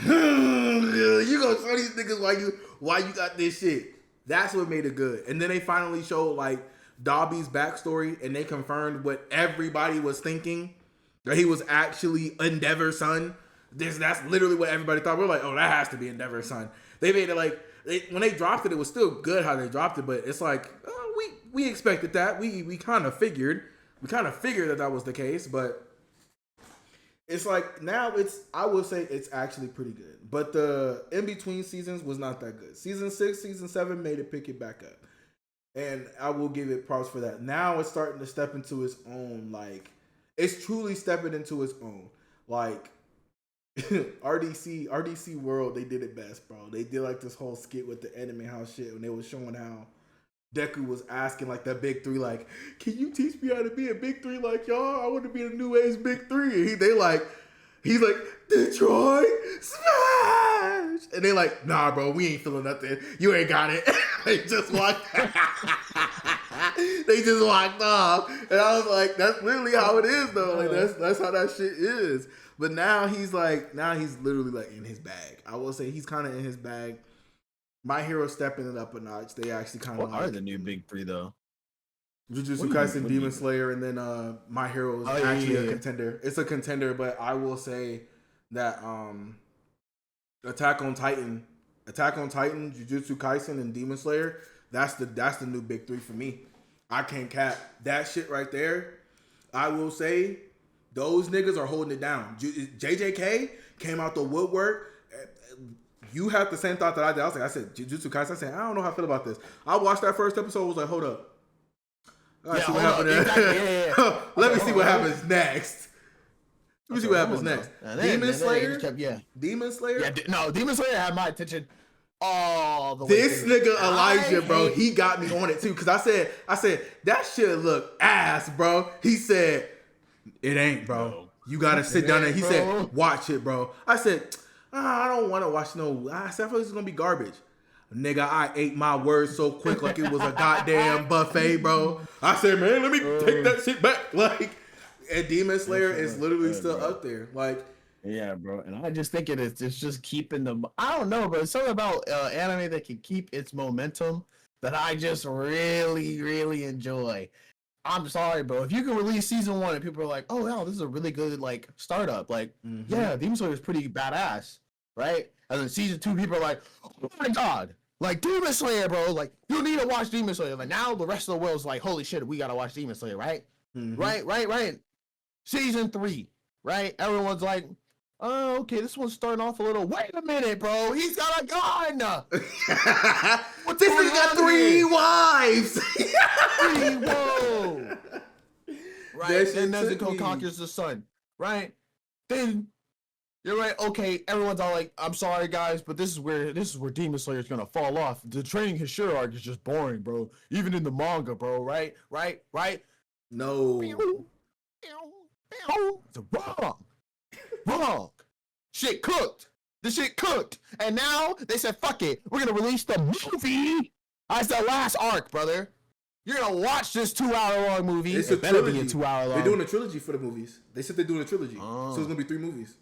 gonna show these niggas why you got this shit. That's what made it good. And then they finally showed like Dobby's backstory, and they confirmed what everybody was thinking, that he was actually Endeavor's son. That's literally what everybody thought. We're like, oh, that has to be Endeavor's son. They made it like, when they dropped it, it was still good how they dropped it, but it's like, we expected that. We kind of figured that was the case, but it's like, now I would say it's actually pretty good. But the in-between seasons was not that good. Season 6, season 7 made it pick it back up. And I will give it props for that. Now it's starting to step into its own. Like, it's truly stepping into its own. like RDC World, they did it best, bro. They did like this whole skit with the Anime House shit when they was showing how Deku was asking like that big three, like, can you teach me how to be a big three like y'all? I want to be the new age big three. And he's like, Detroit smash, and they like, nah, bro, we ain't feeling nothing. You ain't got it. They just walked. They just walked off, and I was like, that's literally how it is, though. Like that's how that shit is. But now he's literally like in his bag. I will say he's kind of in his bag. My Hero stepping it up a notch. They actually kind of What are the new big three though? Jujutsu Kaisen, Demon Slayer, and then My Hero is actually a contender. It's a contender, but I will say that Attack on Titan, Jujutsu Kaisen, and Demon Slayer, that's the new big three for me. I can't cap that shit right there. I will say those niggas are holding it down. JJK came out the woodwork. You have the same thought that I did. I said Jujutsu Kaisen. I said, I don't know how I feel about this. I watched that first episode. Was like, hold up. Let me see what happens next. Let me see what happens next. Demon Slayer. Demon Slayer. Demon Slayer had my attention all the way. This nigga Elijah, bro, he got me on it too. Cause I said that shit look ass, bro. He said, it ain't, bro. No. You gotta sit down there. He said, watch it, bro. I said, I don't want to watch no. I said, I feel like it's gonna be garbage. Nigga, I ate my words so quick like it was a goddamn buffet, bro. I said, man, let me take that shit back. Like, and Demon Slayer is literally still up there. Like, yeah, bro. And I just think it's just keeping the. I don't know, but it's something about anime that can keep its momentum that I just really, really enjoy. I'm sorry, bro. If you can release season 1 and people are like, oh, wow, this is a really good, like, startup. Like, yeah, Demon Slayer is pretty badass, right? And then season 2, people are like, oh, my God. Like, Demon Slayer, bro. Like, you need to watch Demon Slayer. Like, now the rest of the world's like, holy shit, we got to watch Demon Slayer, right? Right. Season 3, right? Everyone's like, oh, okay, this one's starting off a little. Wait a minute, bro. He's got a gun. This nigga got 3 wives. Whoa. Right. Then Nezuko conquers the sun. Right. Then you're right. Okay. Everyone's all like, I'm sorry, guys, but this is where Demon Slayer is gonna fall off. The training Hishira arc is just boring, bro. Even in the manga, bro. Right. No. It's wrong. Shit cooked. The shit cooked. And now they said, fuck it. We're going to release the movie as the last arc, brother. You're going to watch this 2-hour-long movie. It better be a 2-hour long. They're doing a trilogy for the movies. They said they're doing a trilogy. So it's going to be 3 movies.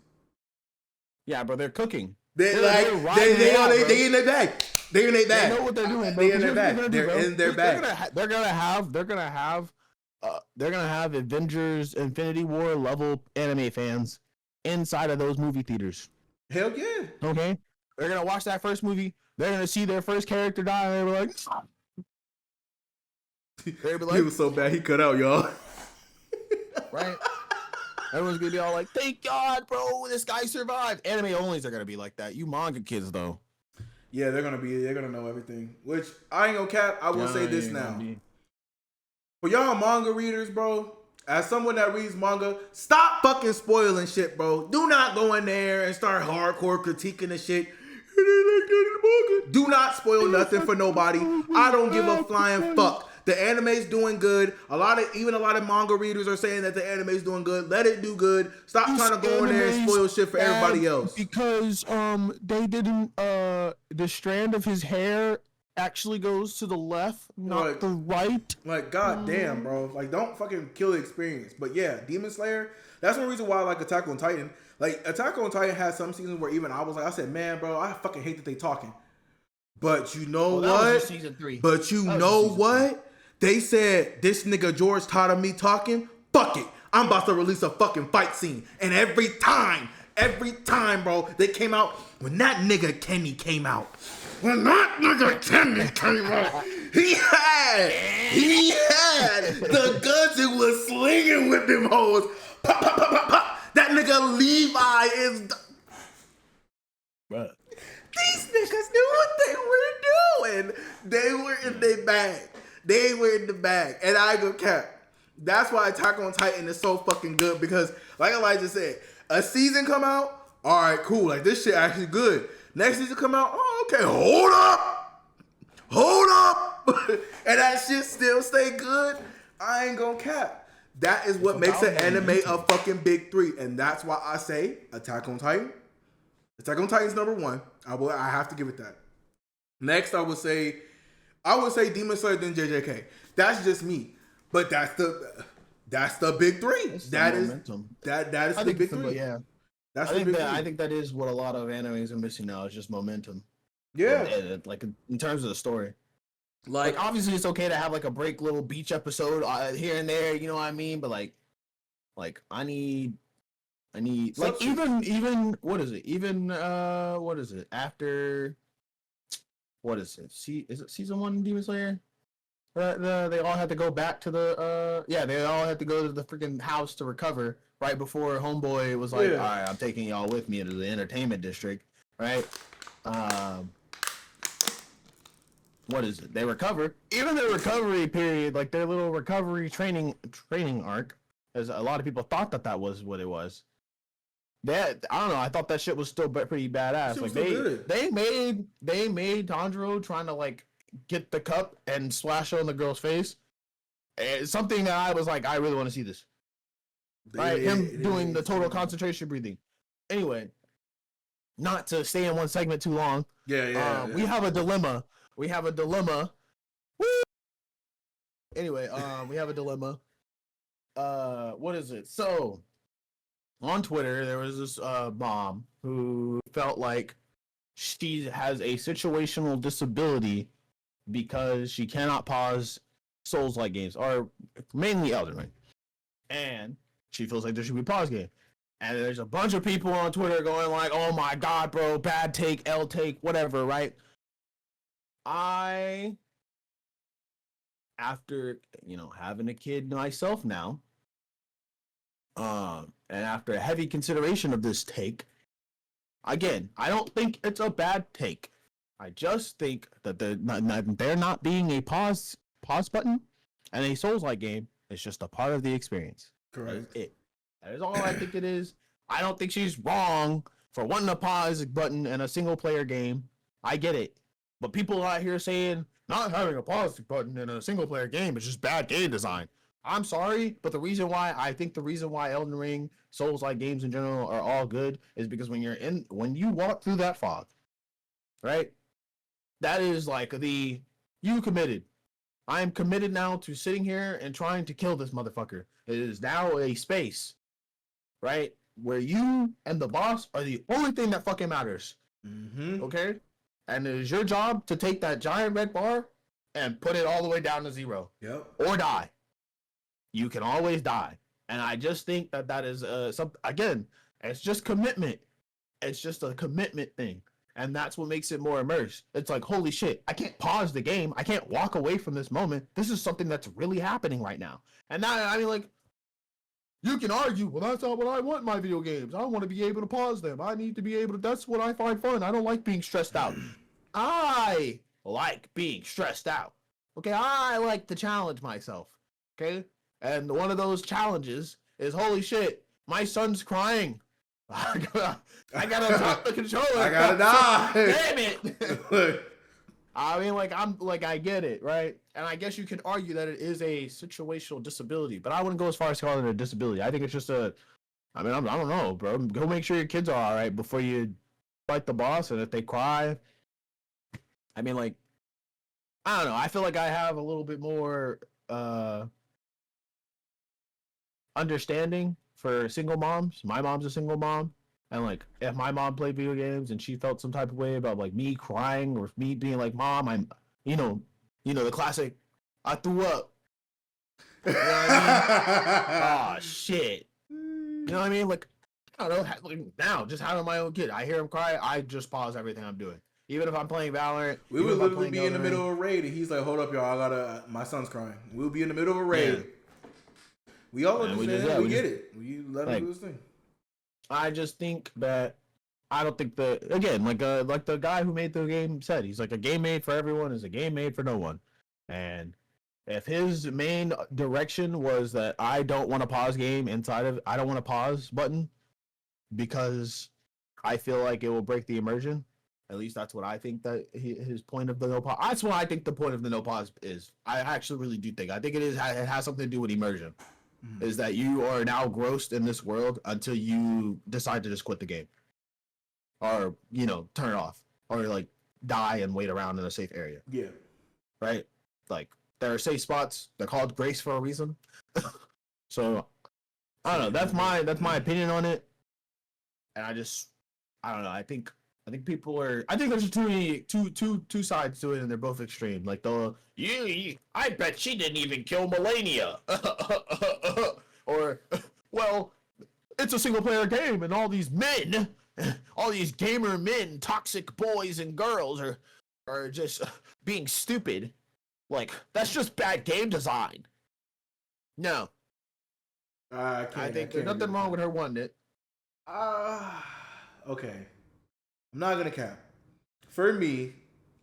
Yeah, bro, they're cooking. They in their bag. They know what they're doing. They in their bag. They're in their bag. They're gonna have Avengers Infinity War level anime fans inside of those movie theaters. Hell yeah. Okay. They're gonna watch that first movie. They're gonna see their first character die, and they were like, he was so bad he cut out, y'all. Right. Everyone's gonna be all like, "Thank God, bro, this guy survived." Anime onlys are gonna be like that. You manga kids, though. Yeah, they're gonna know everything. Which I ain't gonna cap. I will say this now. For y'all manga readers, bro, as someone that reads manga, stop fucking spoiling shit, bro. Do not go in there and start hardcore critiquing the shit. Do not spoil nothing for nobody. I don't give a flying fuck. The anime's doing good. A lot of manga readers are saying that the anime's doing good. Let it do good. Stop trying to go in there and spoil shit for everybody else. Because they didn't the strand of his hair actually goes to the left, not the right. Like, goddamn, bro. Like, don't fucking kill the experience. But yeah, Demon Slayer, that's one reason why I like Attack on Titan. Like, Attack on Titan had some seasons where even I said, man, bro, I fucking hate that they talking. But you know what? Season 3. But you know what? They said, this nigga George tired of me talking. Fuck it. I'm about to release a fucking fight scene. And every time, bro, they came out, when that nigga Kenny came out, he had the guns and was slinging with them hoes. Pop, pop, pop, pop, pop. That nigga Levi is... Bruh. These niggas knew what they were doing. They were in their bag. They were in the bag. And I go cap. That's why Attack on Titan is so fucking good. Because, like Elijah said, A season come out, all right, cool. Like this shit actually good. Next season come out, oh okay, hold up, and that shit still stay good. I ain't gonna cap. That is what makes an anime a fucking big three, and that's why I say Attack on Titan. Attack on Titan's number one. I have to give it that. Next, I would say Demon Slayer then JJK. That's just me, but that's the big three. That is the big three. Yeah, that's I think that is what a lot of animes are missing now. Is just momentum. Yeah, like in terms of the story. Like obviously it's okay to have like a break little beach episode here and there. You know what I mean? But like I need like even what is it? Even what is it? After what is it? Is it season 1 Demon Slayer? They all had to go back to they all had to go to the freaking house to recover right before Homeboy was like, all right, I'm taking y'all with me to the entertainment district, right? What is it? They recover. Even their recovery period, like their little recovery training arc, as a lot of people thought that was what it was. That I don't know. I thought that shit was still pretty badass. Like they made Tanjiro trying to like get the cup and splash it on the girl's face. It's something that I was like, I really want to see this. Right, him doing the total concentration breathing. Anyway, not to stay in one segment too long. Yeah. We have a dilemma. Woo! Anyway, we have a dilemma. What is it? So, on Twitter, there was this mom who felt like she has a situational disability because she cannot pause Souls-like games, or mainly Elden Ring. And she feels like there should be a pause game. And there's a bunch of people on Twitter going like, oh my god, bro, bad take, L take, whatever, right? After, having a kid myself now, and after a heavy consideration of this take, again, I don't think it's a bad take. I just think that there not being a pause button and a Souls-like game is just a part of the experience. Correct. That is all I think it is. I don't think she's wrong for wanting a pause button in a single-player game. I get it. But people out here saying not having a pause button in a single-player game is just bad game design. I'm sorry, but the reason why Elden Ring, Souls-like games in general are all good is because when you walk through that fog, right? That is like you committed. I am committed now to sitting here and trying to kill this motherfucker. It is now a space, right? Where you and the boss are the only thing that fucking matters. Mm-hmm. Okay? And it is your job to take that giant red bar and put it all the way down to 0. Yep. Or die. You can always die. And I just think that is again, it's just commitment. It's just a commitment thing. And that's what makes it more immersed. It's like, holy shit, I can't pause the game. I can't walk away from this moment. This is something that's really happening right now. And now, I mean, like, you can argue, well, that's not what I want in my video games. I want to be able to pause them. I need to be able to, that's what I find fun. I don't like being stressed out. I like being stressed out. Okay, I like to challenge myself. Okay? And one of those challenges is, holy shit, my son's crying. I gotta drop the controller. I gotta die. Damn it. I mean, I get it, right? And I guess you could argue that it is a situational disability, but I wouldn't go as far as calling it a disability. I think it's just I don't know, bro. Go make sure your kids are all right before you fight the boss, and if they cry, I mean, like, I don't know. I feel like I have a little bit more understanding for single moms. My mom's a single mom, and like if my mom played video games and she felt some type of way about like me crying or me being like, mom, I'm the classic, I threw up. You know what I mean? Oh shit. You know what I mean? Like, I don't know, like, now just having my own kid, I hear him cry, I just pause everything I'm doing. Even if I'm playing Valorant, we would literally be in the middle of a raid, and he's like, "Hold up, y'all! My son's crying." We'll be in the middle of a raid. Yeah. We all understand. We get it. We let him do his thing. I just think that I don't think like the guy who made the game said, he's like, a game made for everyone is a game made for no one. And if his main direction was that I don't want to pause game I don't want to pause button, because I feel like it will break the immersion. At least that's what I think that his point of the no pause. That's what I think the point of the no pause is. I actually really do think. I think it is. It has something to do with immersion. Is that you are now grossed in this world until you decide to just quit the game, or turn it off, or like die and wait around in a safe area. Yeah. Right. Like there are safe spots. They're called grace for a reason. So I don't know. That's my opinion on it. And I don't know. I think people are. I think there's two sides to it, and they're both extreme. Like I bet she didn't even kill Melania. Or, well, it's a single player game, and all these men, all these gamer men, toxic boys and girls are just being stupid. Like that's just bad game design. No, I think there's nothing wrong with her wanting it. Okay. I'm not gonna cap. For me,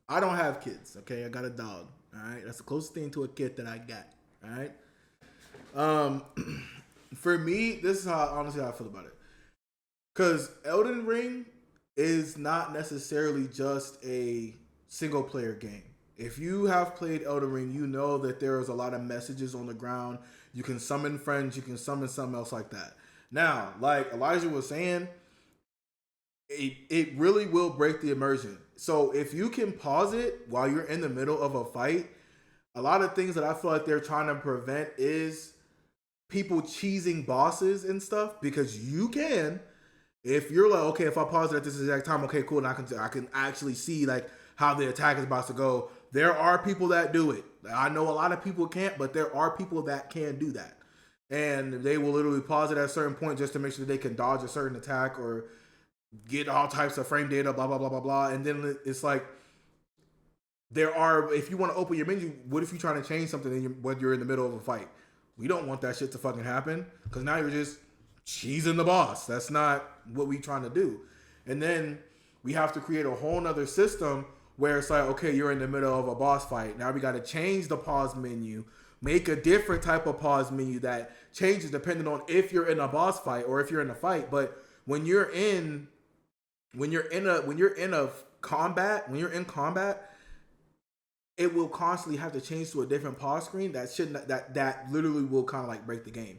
I don't have kids. Okay, I got a dog. All right, that's the closest thing to a kid that I got. All right. For me, this is honestly how I feel about it. Cause Elden Ring is not necessarily just a single player game. If you have played Elden Ring, you know that there is a lot of messages on the ground. You can summon friends. You can summon something else like that. Now, like Elijah was saying, it really will break the immersion. So if you can pause it while you're in the middle of a fight, a lot of things that I feel like they're trying to prevent is people cheesing bosses and stuff, because you can, if you're like, okay, if I pause it at this exact time, okay, cool, and I can actually see like how the attack is about to go. There are people that do it. I know a lot of people can't, but there are people that can do that. And they will literally pause it at a certain point just to make sure that they can dodge a certain attack or get all types of frame data, blah, blah, blah, blah, blah. And then it's like, if you want to open your menu, what if you're trying to change something when you're in the middle of a fight? We don't want that shit to fucking happen, because now you're just cheesing the boss. That's not what we trying to do. And then we have to create a whole nother system where it's like, okay, you're in the middle of a boss fight. Now we got to change the pause menu, make a different type of pause menu that changes depending on if you're in a boss fight or if you're in a fight. But when you're in combat, it will constantly have to change to a different pause screen that literally will kind of like break the game.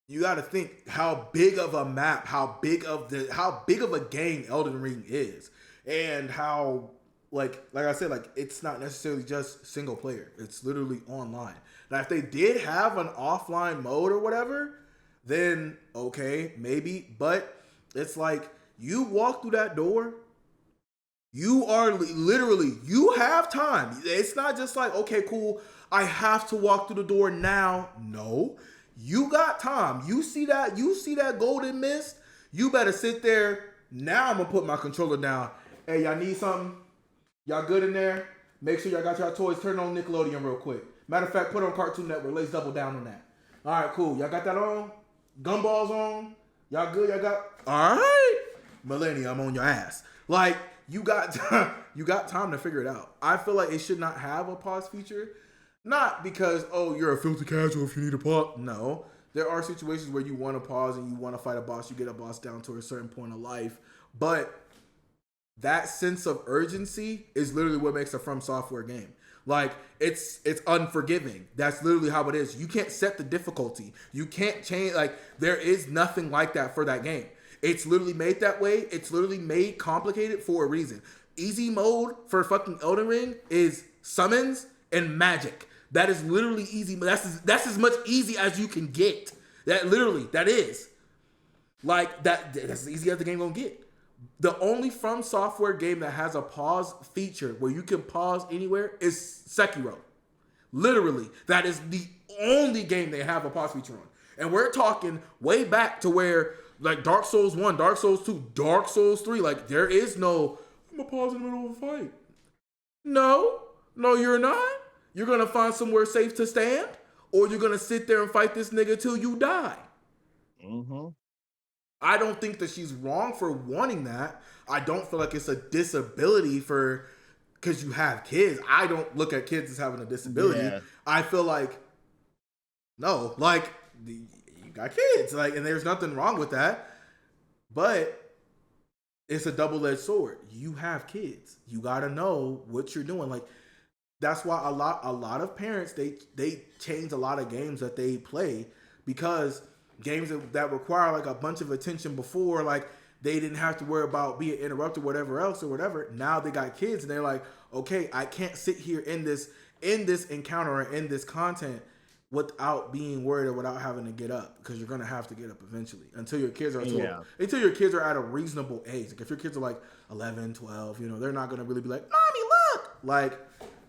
You got to think how big of a map, how big of a game Elden Ring is, and how like I said, like it's not necessarily just single player. It's literally online. Now, if they did have an offline mode or whatever, then okay, maybe. But it's like you walk through that door, you are literally, you have time. It's not just like, okay, cool, I have to walk through the door now. No, you got time. You see that golden mist? You better sit there. Now I'm gonna put my controller down. Hey, y'all need something? Y'all good in there? Make sure y'all got y'all toys. Turn on Nickelodeon real quick. Matter of fact, put on Cartoon Network. Let's double down on that. All right, cool. Y'all got that on? Gumballs on? Y'all good? Y'all got? All right. Millennium, I'm on your ass. Like, you got time to figure it out. I feel like it should not have a pause feature. Not because, oh, you're a filthy casual if you need a pause. No. There are situations where you want to pause and you want to fight a boss. You get a boss down to a certain point of life. But that sense of urgency is literally what makes a From Software game. Like, it's unforgiving. That's literally how it is. You can't set the difficulty. You can't change. Like, there is nothing like that for that game. It's literally made that way. It's literally made complicated for a reason. Easy mode for fucking Elden Ring is summons and magic. That is literally easy. That's as much easy as you can get. That is. Like, that's as easy as the game gonna get. The only From Software game that has a pause feature where you can pause anywhere is Sekiro. Literally, that is the only game they have a pause feature on. And we're talking way back to where, like, Dark Souls 1, Dark Souls 2, Dark Souls 3, like, there is no, I'm gonna pause in the middle of a fight. No, you're not. You're gonna find somewhere safe to stand, or you're gonna sit there and fight this nigga till you die. Mm-hmm. I don't think that she's wrong for wanting that. I don't feel like it's a disability because you have kids. I don't look at kids as having a disability. Yeah. I feel like, no, like, you got kids, like, and there's nothing wrong with that. But it's a double-edged sword. You have kids. You gotta know what you're doing. Like that's why a lot of parents they change a lot of games that they play because games that require like a bunch of attention before, like they didn't have to worry about being interrupted, whatever else or whatever. Now they got kids and they're like, okay, I can't sit here in this encounter or in this content without being worried or without having to get up because you're gonna have to get up eventually until your kids are until your kids are at a reasonable age. Like if your kids are like 11, 12, they're not gonna really be like, mommy, look, like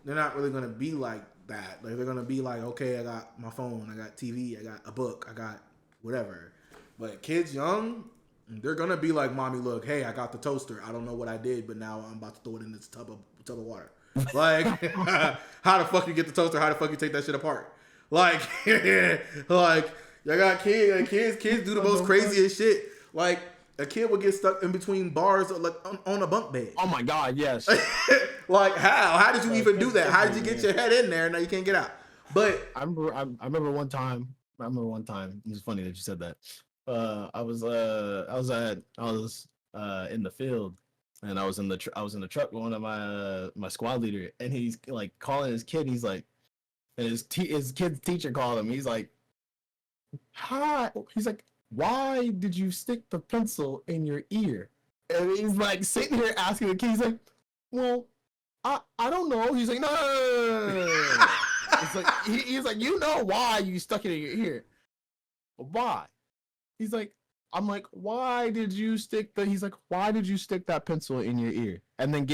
they're not really gonna be like that. Like they're gonna be like, okay, I got my phone, I got TV, I got a book, I got whatever. But kids young, they're gonna be like, mommy, look, hey, I got the toaster. I don't know what I did, but now I'm about to throw it in this tub of water. Like, how the fuck you get the toaster? How the fuck you take that shit apart? Like, like I got kids do the most craziest shit. Like a kid would get stuck in between bars, like on a bunk bed. Oh my god, yes. Like how? How did you even do that? How did you get your head in there and now you can't get out? But I remember one time. It's funny that you said that. I was in the field, and I was in the truck with one of my squad leader, and he's like calling his kid. He's like, and his kid's teacher called him. He's like, "Hi." He's like, "Why did you stick the pencil in your ear?" And he's like sitting here asking the kid. He's like, "Well, I don't know." He's like, "No." It's like he's like, "You know why you stuck it in your ear? Why?" He's like, I'm like, "Why did you stick the?" He's like, "Why did you stick that pencil in your ear and then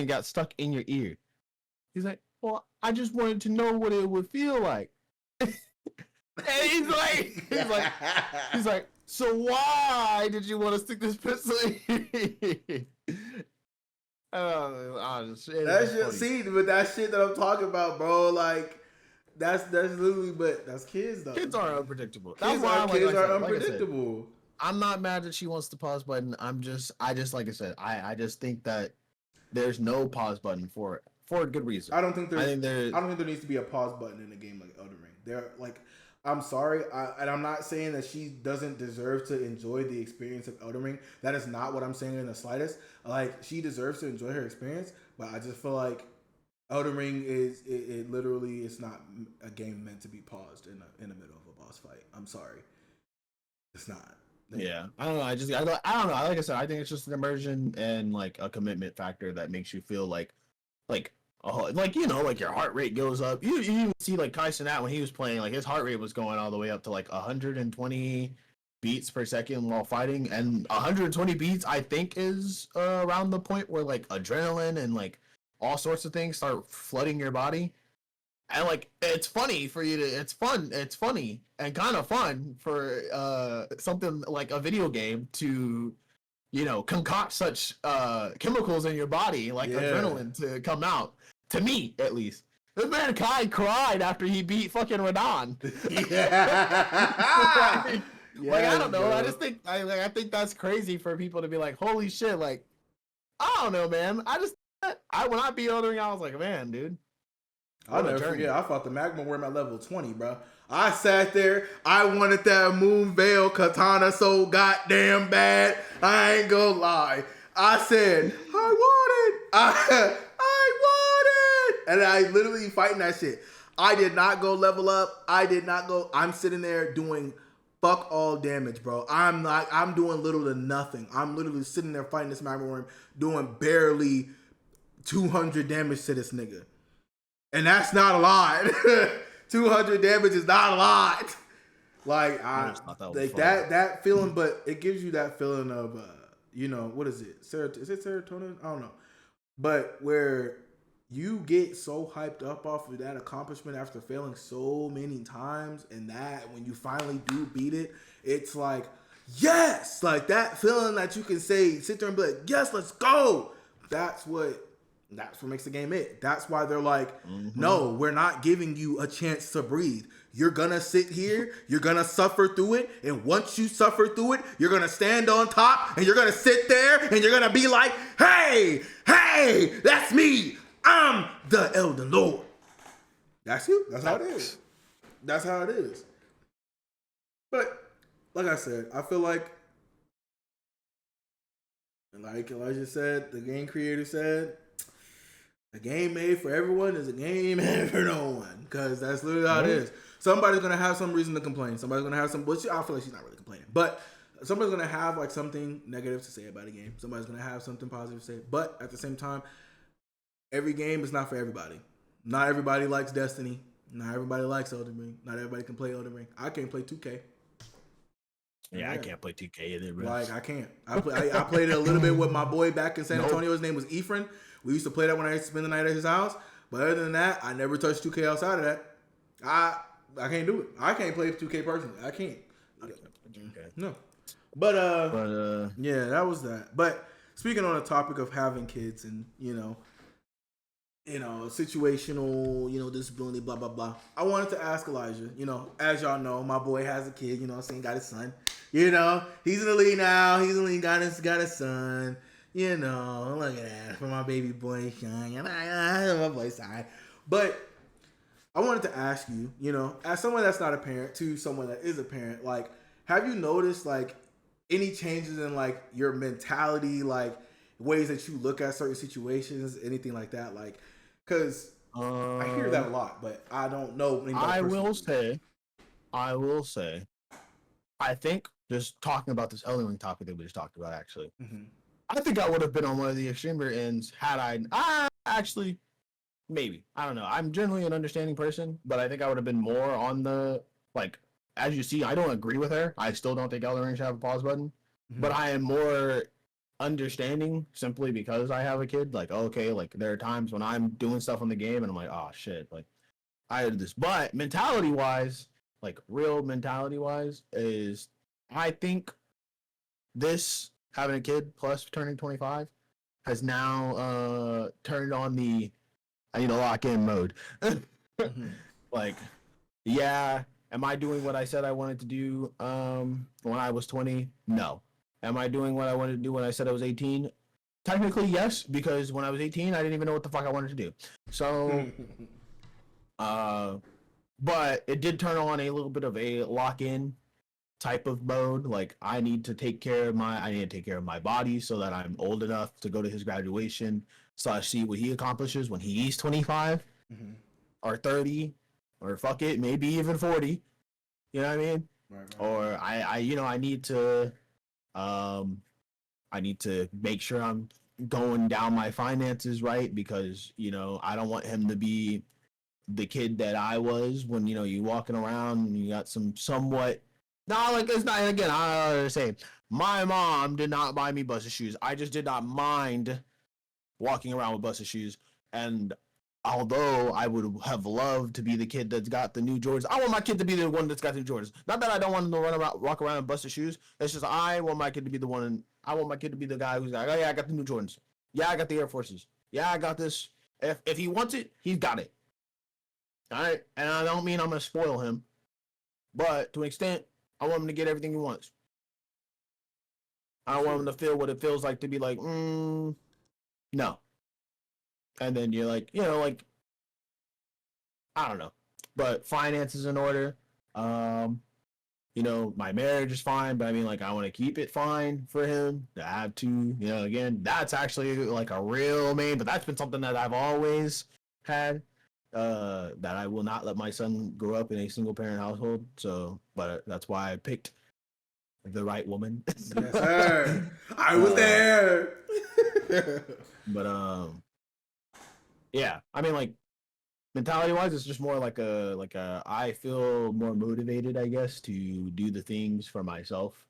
got stuck in your ear?" He's like, "Well, I just wanted to know what it would feel like." And he's like, "So why did you want to stick this pencil in your ear?" That's just but that shit that I'm talking about, bro. Like that's literally, but that's kids though. Kids are unpredictable. Kids are unpredictable. I'm not mad that she wants the pause button. I just like I said, I just think that there's no pause button for a good reason. I don't think there needs to be a pause button in a game like Elden Ring. They're like, I'm sorry, and I'm not saying that she doesn't deserve to enjoy the experience of Elden Ring. That is not what I'm saying in the slightest. Like, she deserves to enjoy her experience, but I just feel like Elden Ring is literally it's not a game meant to be paused in the middle of a boss fight. I'm sorry, it's not. Yeah, I don't know. I don't know. Like I said, I think it's just an immersion and like a commitment factor that makes you feel like like your heart rate goes up. You even see like Kai Cenat when he was playing, like his heart rate was going all the way up to like 120 beats per second while fighting, and 120 beats I think is around the point where like adrenaline and like all sorts of things start flooding your body. And like it's funny for you to it's funny and kind of fun for something like a video game to concoct such chemicals in your body like adrenaline to come out. To me, at least. This man Kai cried after he beat fucking Radon. Yeah. Like I don't know. Bro. I just think I think that's crazy for people to be like, holy shit, like I don't know, man. When I beat Elden Ring, I was like, man, dude. I'll never forget. I fought the Magma Worm at level 20, bro. I sat there. I wanted that Moon Veil Katana so goddamn bad. I ain't gonna lie. I said, I want it. I want it. And I literally fighting that shit. I did not go level up. I'm sitting there doing fuck all damage, bro. I'm doing little to nothing. I'm literally sitting there fighting this Magma Worm, doing barely 200 damage to this nigga. And that's not a lot. 200 damage is not a lot. Like that feeling, but it gives you that feeling of what is it? Is it serotonin? I don't know. But where you get so hyped up off of that accomplishment after failing so many times, and that when you finally do beat it, it's like, yes! Like that feeling that you can sit there and be like, yes, let's go. That's what makes the game it. That's why they're like, no, we're not giving you a chance to breathe. You're gonna sit here, you're gonna suffer through it, and once you suffer through it, you're gonna stand on top, and you're gonna sit there, and you're gonna be like, hey, that's me. I'm the Elden Lord. That's you. That's how it is. That's how it is. But, like I said, I feel like like Elijah said, the game creator said, a game made for everyone is a game made for no one. Because that's literally how it is. Somebody's gonna have some reason to complain. Somebody's gonna have some. Which I feel like she's not really complaining, but somebody's gonna have like something negative to say about a game. Somebody's gonna have something positive to say. But at the same time, every game is not for everybody. Not everybody likes Destiny. Not everybody likes Elden Ring. Not everybody can play Elden Ring. I can't play 2K. Yeah, I can't play 2K either, bro. Like I can't. I played it a little bit with my boy back in San Antonio. His name was Ephraim. We used to play that when I used to spend the night at his house. But other than that, I never touched 2K outside of that. I can't do it. I can't play 2K personally. I can't. Okay. No. But yeah, that was that. But speaking on the topic of having kids and situational, disability, blah blah blah. I wanted to ask Elijah. As y'all know, my boy has a kid. Got his son. He's in the league now. He's in the league. Got his son. Look at that for my baby boy Sean. My boy Sean. But I wanted to ask you, as someone that's not a parent to someone that is a parent, like, have you noticed like any changes in like your mentality, like ways that you look at certain situations, anything like that? Like, because I hear that a lot, but I don't know. I will say, I think just talking about this Elden Ring topic that we just talked about, actually, I think I would have been on one of the extremer ends had I actually. Maybe. I don't know. I'm generally an understanding person, but I think I would have been more on the, like, as you see, I don't agree with her. I still don't think Elden Ring should have a pause button, but I am more understanding simply because I have a kid. Like, okay, like, there are times when I'm doing stuff on the game and I'm like, oh, shit, like, I did this. But mentality-wise, like, real mentality-wise, is I think this, having a kid plus turning 25, has now turned on the I need a lock-in mode. Like, yeah, am I doing what I said I wanted to do when I was 20? No. Am I doing what I wanted to do when I said I was 18? Technically, yes, because when I was 18, I didn't even know what the fuck I wanted to do. So, but it did turn on a little bit of a lock-in type of mode. Like, I need to take care of my body so that I'm old enough to go to his graduation / see what he accomplishes when he's 25 or 30 or fuck it, maybe even 40. You know what I mean? Right. Or I need to make sure I'm going down my finances right, because I don't want him to be the kid that I was when you walking around and you got somewhat. No, like, it's not. Again, I say my mom did not buy me busted shoes. I just did not mind walking around with busted shoes. And although I would have loved to be the kid that's got the new Jordans, I want my kid to be the one that's got the new Jordans. Not that I don't want him to walk around in busted shoes. It's just I want my kid to be the one. I want my kid to be the guy who's like, oh yeah, I got the new Jordans. Yeah, I got the Air Forces. Yeah, I got this. If he wants it, he's got it. All right, and I don't mean I'm gonna spoil him, but to an extent, I want him to get everything he wants. I don't want him to feel what it feels like to be like, no. And then you're like, like, I don't know. But finances in order. My marriage is fine, but I mean, like, I want to keep it fine for him to have to, again, that's actually like a real main, but that's been something that I've always had, that I will not let my son grow up in a single parent household. So, but that's why I picked the right woman. Yes, sir. I was there. But yeah, I mean, like, mentality wise, it's just more like a I feel more motivated, I guess, to do the things for myself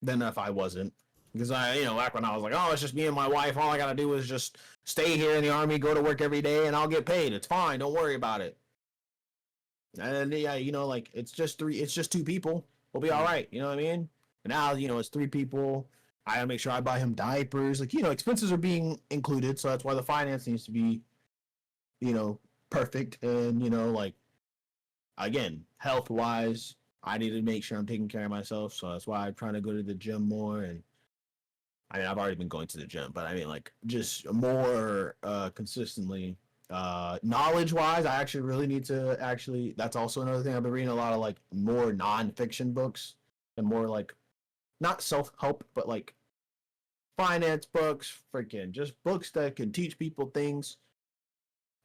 than if I wasn't. Because back when I was like, oh, it's just me and my wife, all I gotta do is just stay here in the Army, go to work every day, and I'll get paid. It's fine, don't worry about it. And yeah, like, it's just two people. We'll be all right. You know what I mean? And now, it's 3 people. I gotta make sure I buy him diapers. Like, expenses are being included, so that's why the finance needs to be, perfect. And, like, again, health wise, I need to make sure I'm taking care of myself. So that's why I'm trying to go to the gym more. And I mean, I've already been going to the gym, but I mean, like, just more consistently. Knowledge wise, I actually really need to that's also another thing. I've been reading a lot of, like, more non-fiction books and more, like, not self-help, but, like, finance books, freaking just books that can teach people things.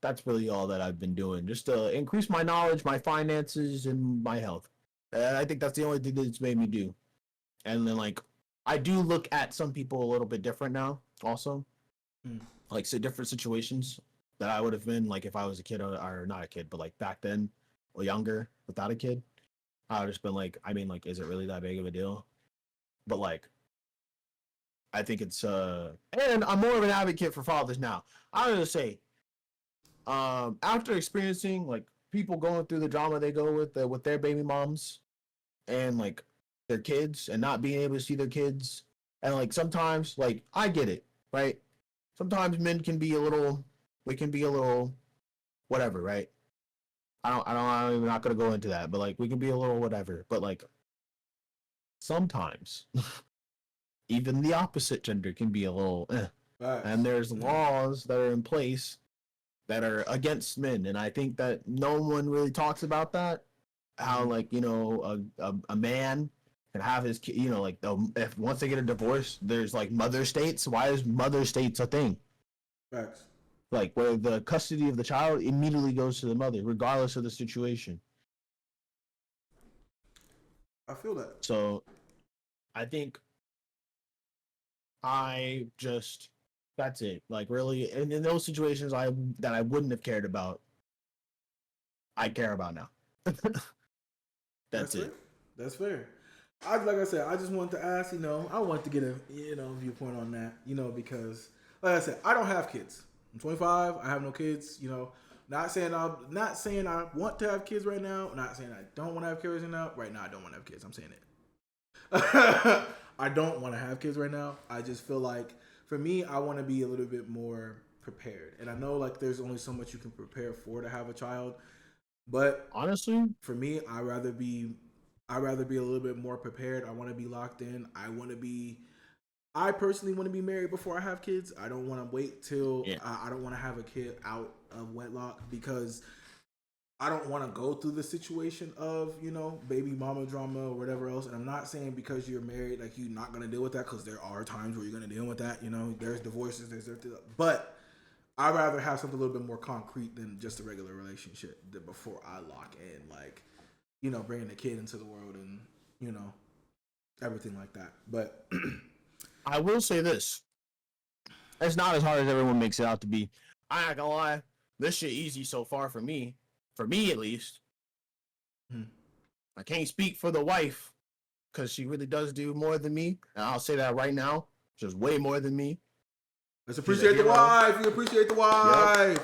That's really all that I've been doing, just to increase my knowledge, my finances, and my health. I think that's the only thing that's made me do. And then like, I do look at some people a little bit different now, also. Like, so different situations that I would have been like if I was a kid or not a kid, but like back then or younger without a kid, I would have just been like, I mean, like, is it really that big of a deal? But like, I think it's and I'm more of an advocate for fathers now. I was gonna say, after experiencing like people going through the drama they go with their baby moms and like their kids and not being able to see their kids, and like sometimes like I get it, right? Sometimes men can be a little, we can be a little whatever, right? I'm not gonna go into that, but like we can be a little whatever, but like sometimes even the opposite gender can be a little and there's laws that are in place that are against men, and I think that no one really talks about that. How like, you know, a man can have his kid, you know, like if once they get a divorce, there's like mother states. Why is mother states a thing? Facts. Like where the custody of the child immediately goes to the mother, regardless of the situation. I feel that. So I think I just, that's it. Like really, and in those situations that I wouldn't have cared about, I care about now. That's it. Fair. That's fair. Like I said, I just wanted to ask. You know, I wanted to get a viewpoint on that. You know, because like I said, I don't have kids. I'm 25. I have no kids. You know, not saying I want to have kids right now. Not saying I don't want to have kids right now. Right now, I don't want to have kids. I'm saying it. I don't want to have kids right now. I just feel like for me, I want to be a little bit more prepared. And I know like there's only so much you can prepare for to have a child. But honestly, for me, I'd rather be a little bit more prepared. I want to be locked in. I personally want to be married before I have kids. I don't want to wait till I don't want to have a kid out of wedlock because I don't want to go through the situation of, you know, baby mama drama or whatever else. And I'm not saying because you're married, like you're not going to deal with that, because there are times where you're going to deal with that. You know, there's divorces, but I'd rather have something a little bit more concrete than just a regular relationship before I lock in, like, you know, bringing a kid into the world and, you know, everything like that. But I will say this. It's not as hard as everyone makes it out to be. I ain't gonna lie. This shit easy so far for me. For me, at least. I can't speak for the wife because she really does do more than me. And I'll say that right now. Just way more than me. Let's appreciate the wife. You appreciate the wife.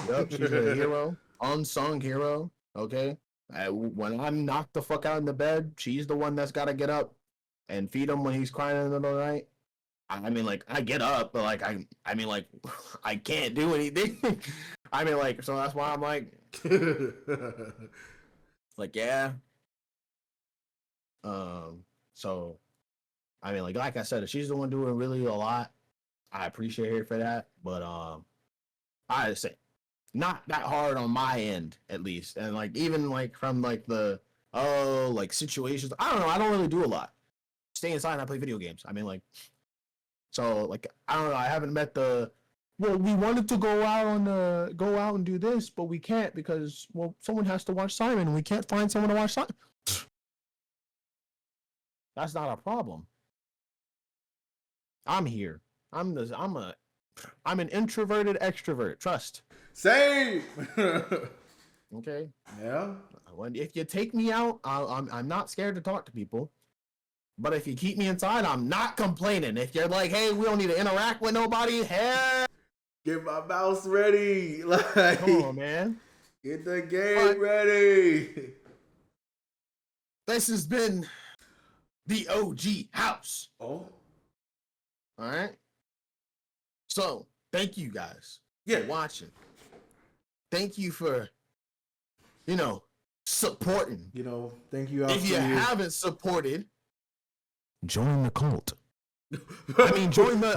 Yep, she's a hero. Unsung hero. Okay? When I'm knocked the fuck out in the bed, she's the one that's got to get up and feed him when he's crying in the middle of the night. I mean, like, I get up, but, like, I mean, like, I can't do anything. I mean, like, so that's why I'm like, like, yeah. So, I mean, like I said, if she's the one doing really a lot, I appreciate her for that. But, I say, not that hard on my end, at least. And, like, even, like, from, like, like, situations, I don't know, I don't really do a lot. Stay inside and I play video games. I mean, like, so, like, I don't know, I haven't met well, we wanted to go out and do this, but we can't because, well, someone has to watch Simon and we can't find someone to watch Simon. That's not a problem. I'm here. I'm an introverted extrovert. Trust. Same. Okay. Yeah. If you take me out, I'm not scared to talk to people. But if you keep me inside, I'm not complaining. If you're like, hey, we don't need to interact with nobody, hell, get my mouse ready. Like, come on, man. Get the game ready. This has been the OG house. Oh. All right. So, thank you guys for watching. Thank you for, supporting. Thank you. If you haven't supported, join the cult. I mean, join the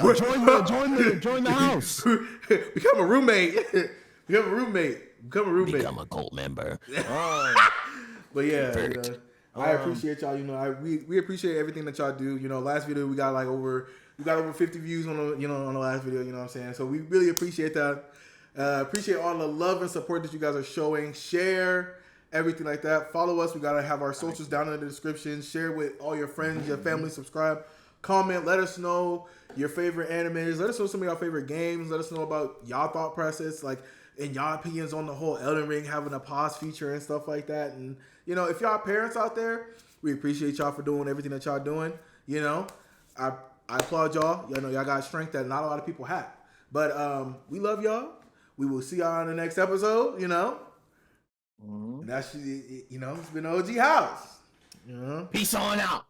house. Become a roommate. Become a cult member. But yeah, I appreciate y'all. We appreciate everything that y'all do. Last video we got like over We got over 50 views on the last video. You know what I'm saying? So we really appreciate that. Appreciate all the love and support that you guys are showing. Share everything like that. Follow us. We gotta have our socials down in the description. Share with all your friends, your family. Subscribe, comment. Let us know your favorite animes. Let us know some of your favorite games. Let us know about y'all thought process, like and y'all opinions on the whole Elden Ring having a pause feature and stuff like that. And if y'all parents out there, we appreciate y'all for doing everything that y'all doing. I applaud y'all. Y'all got strength that not a lot of people have. But we love y'all. We will see y'all in the next episode. And that's it's been OG House. Peace on out.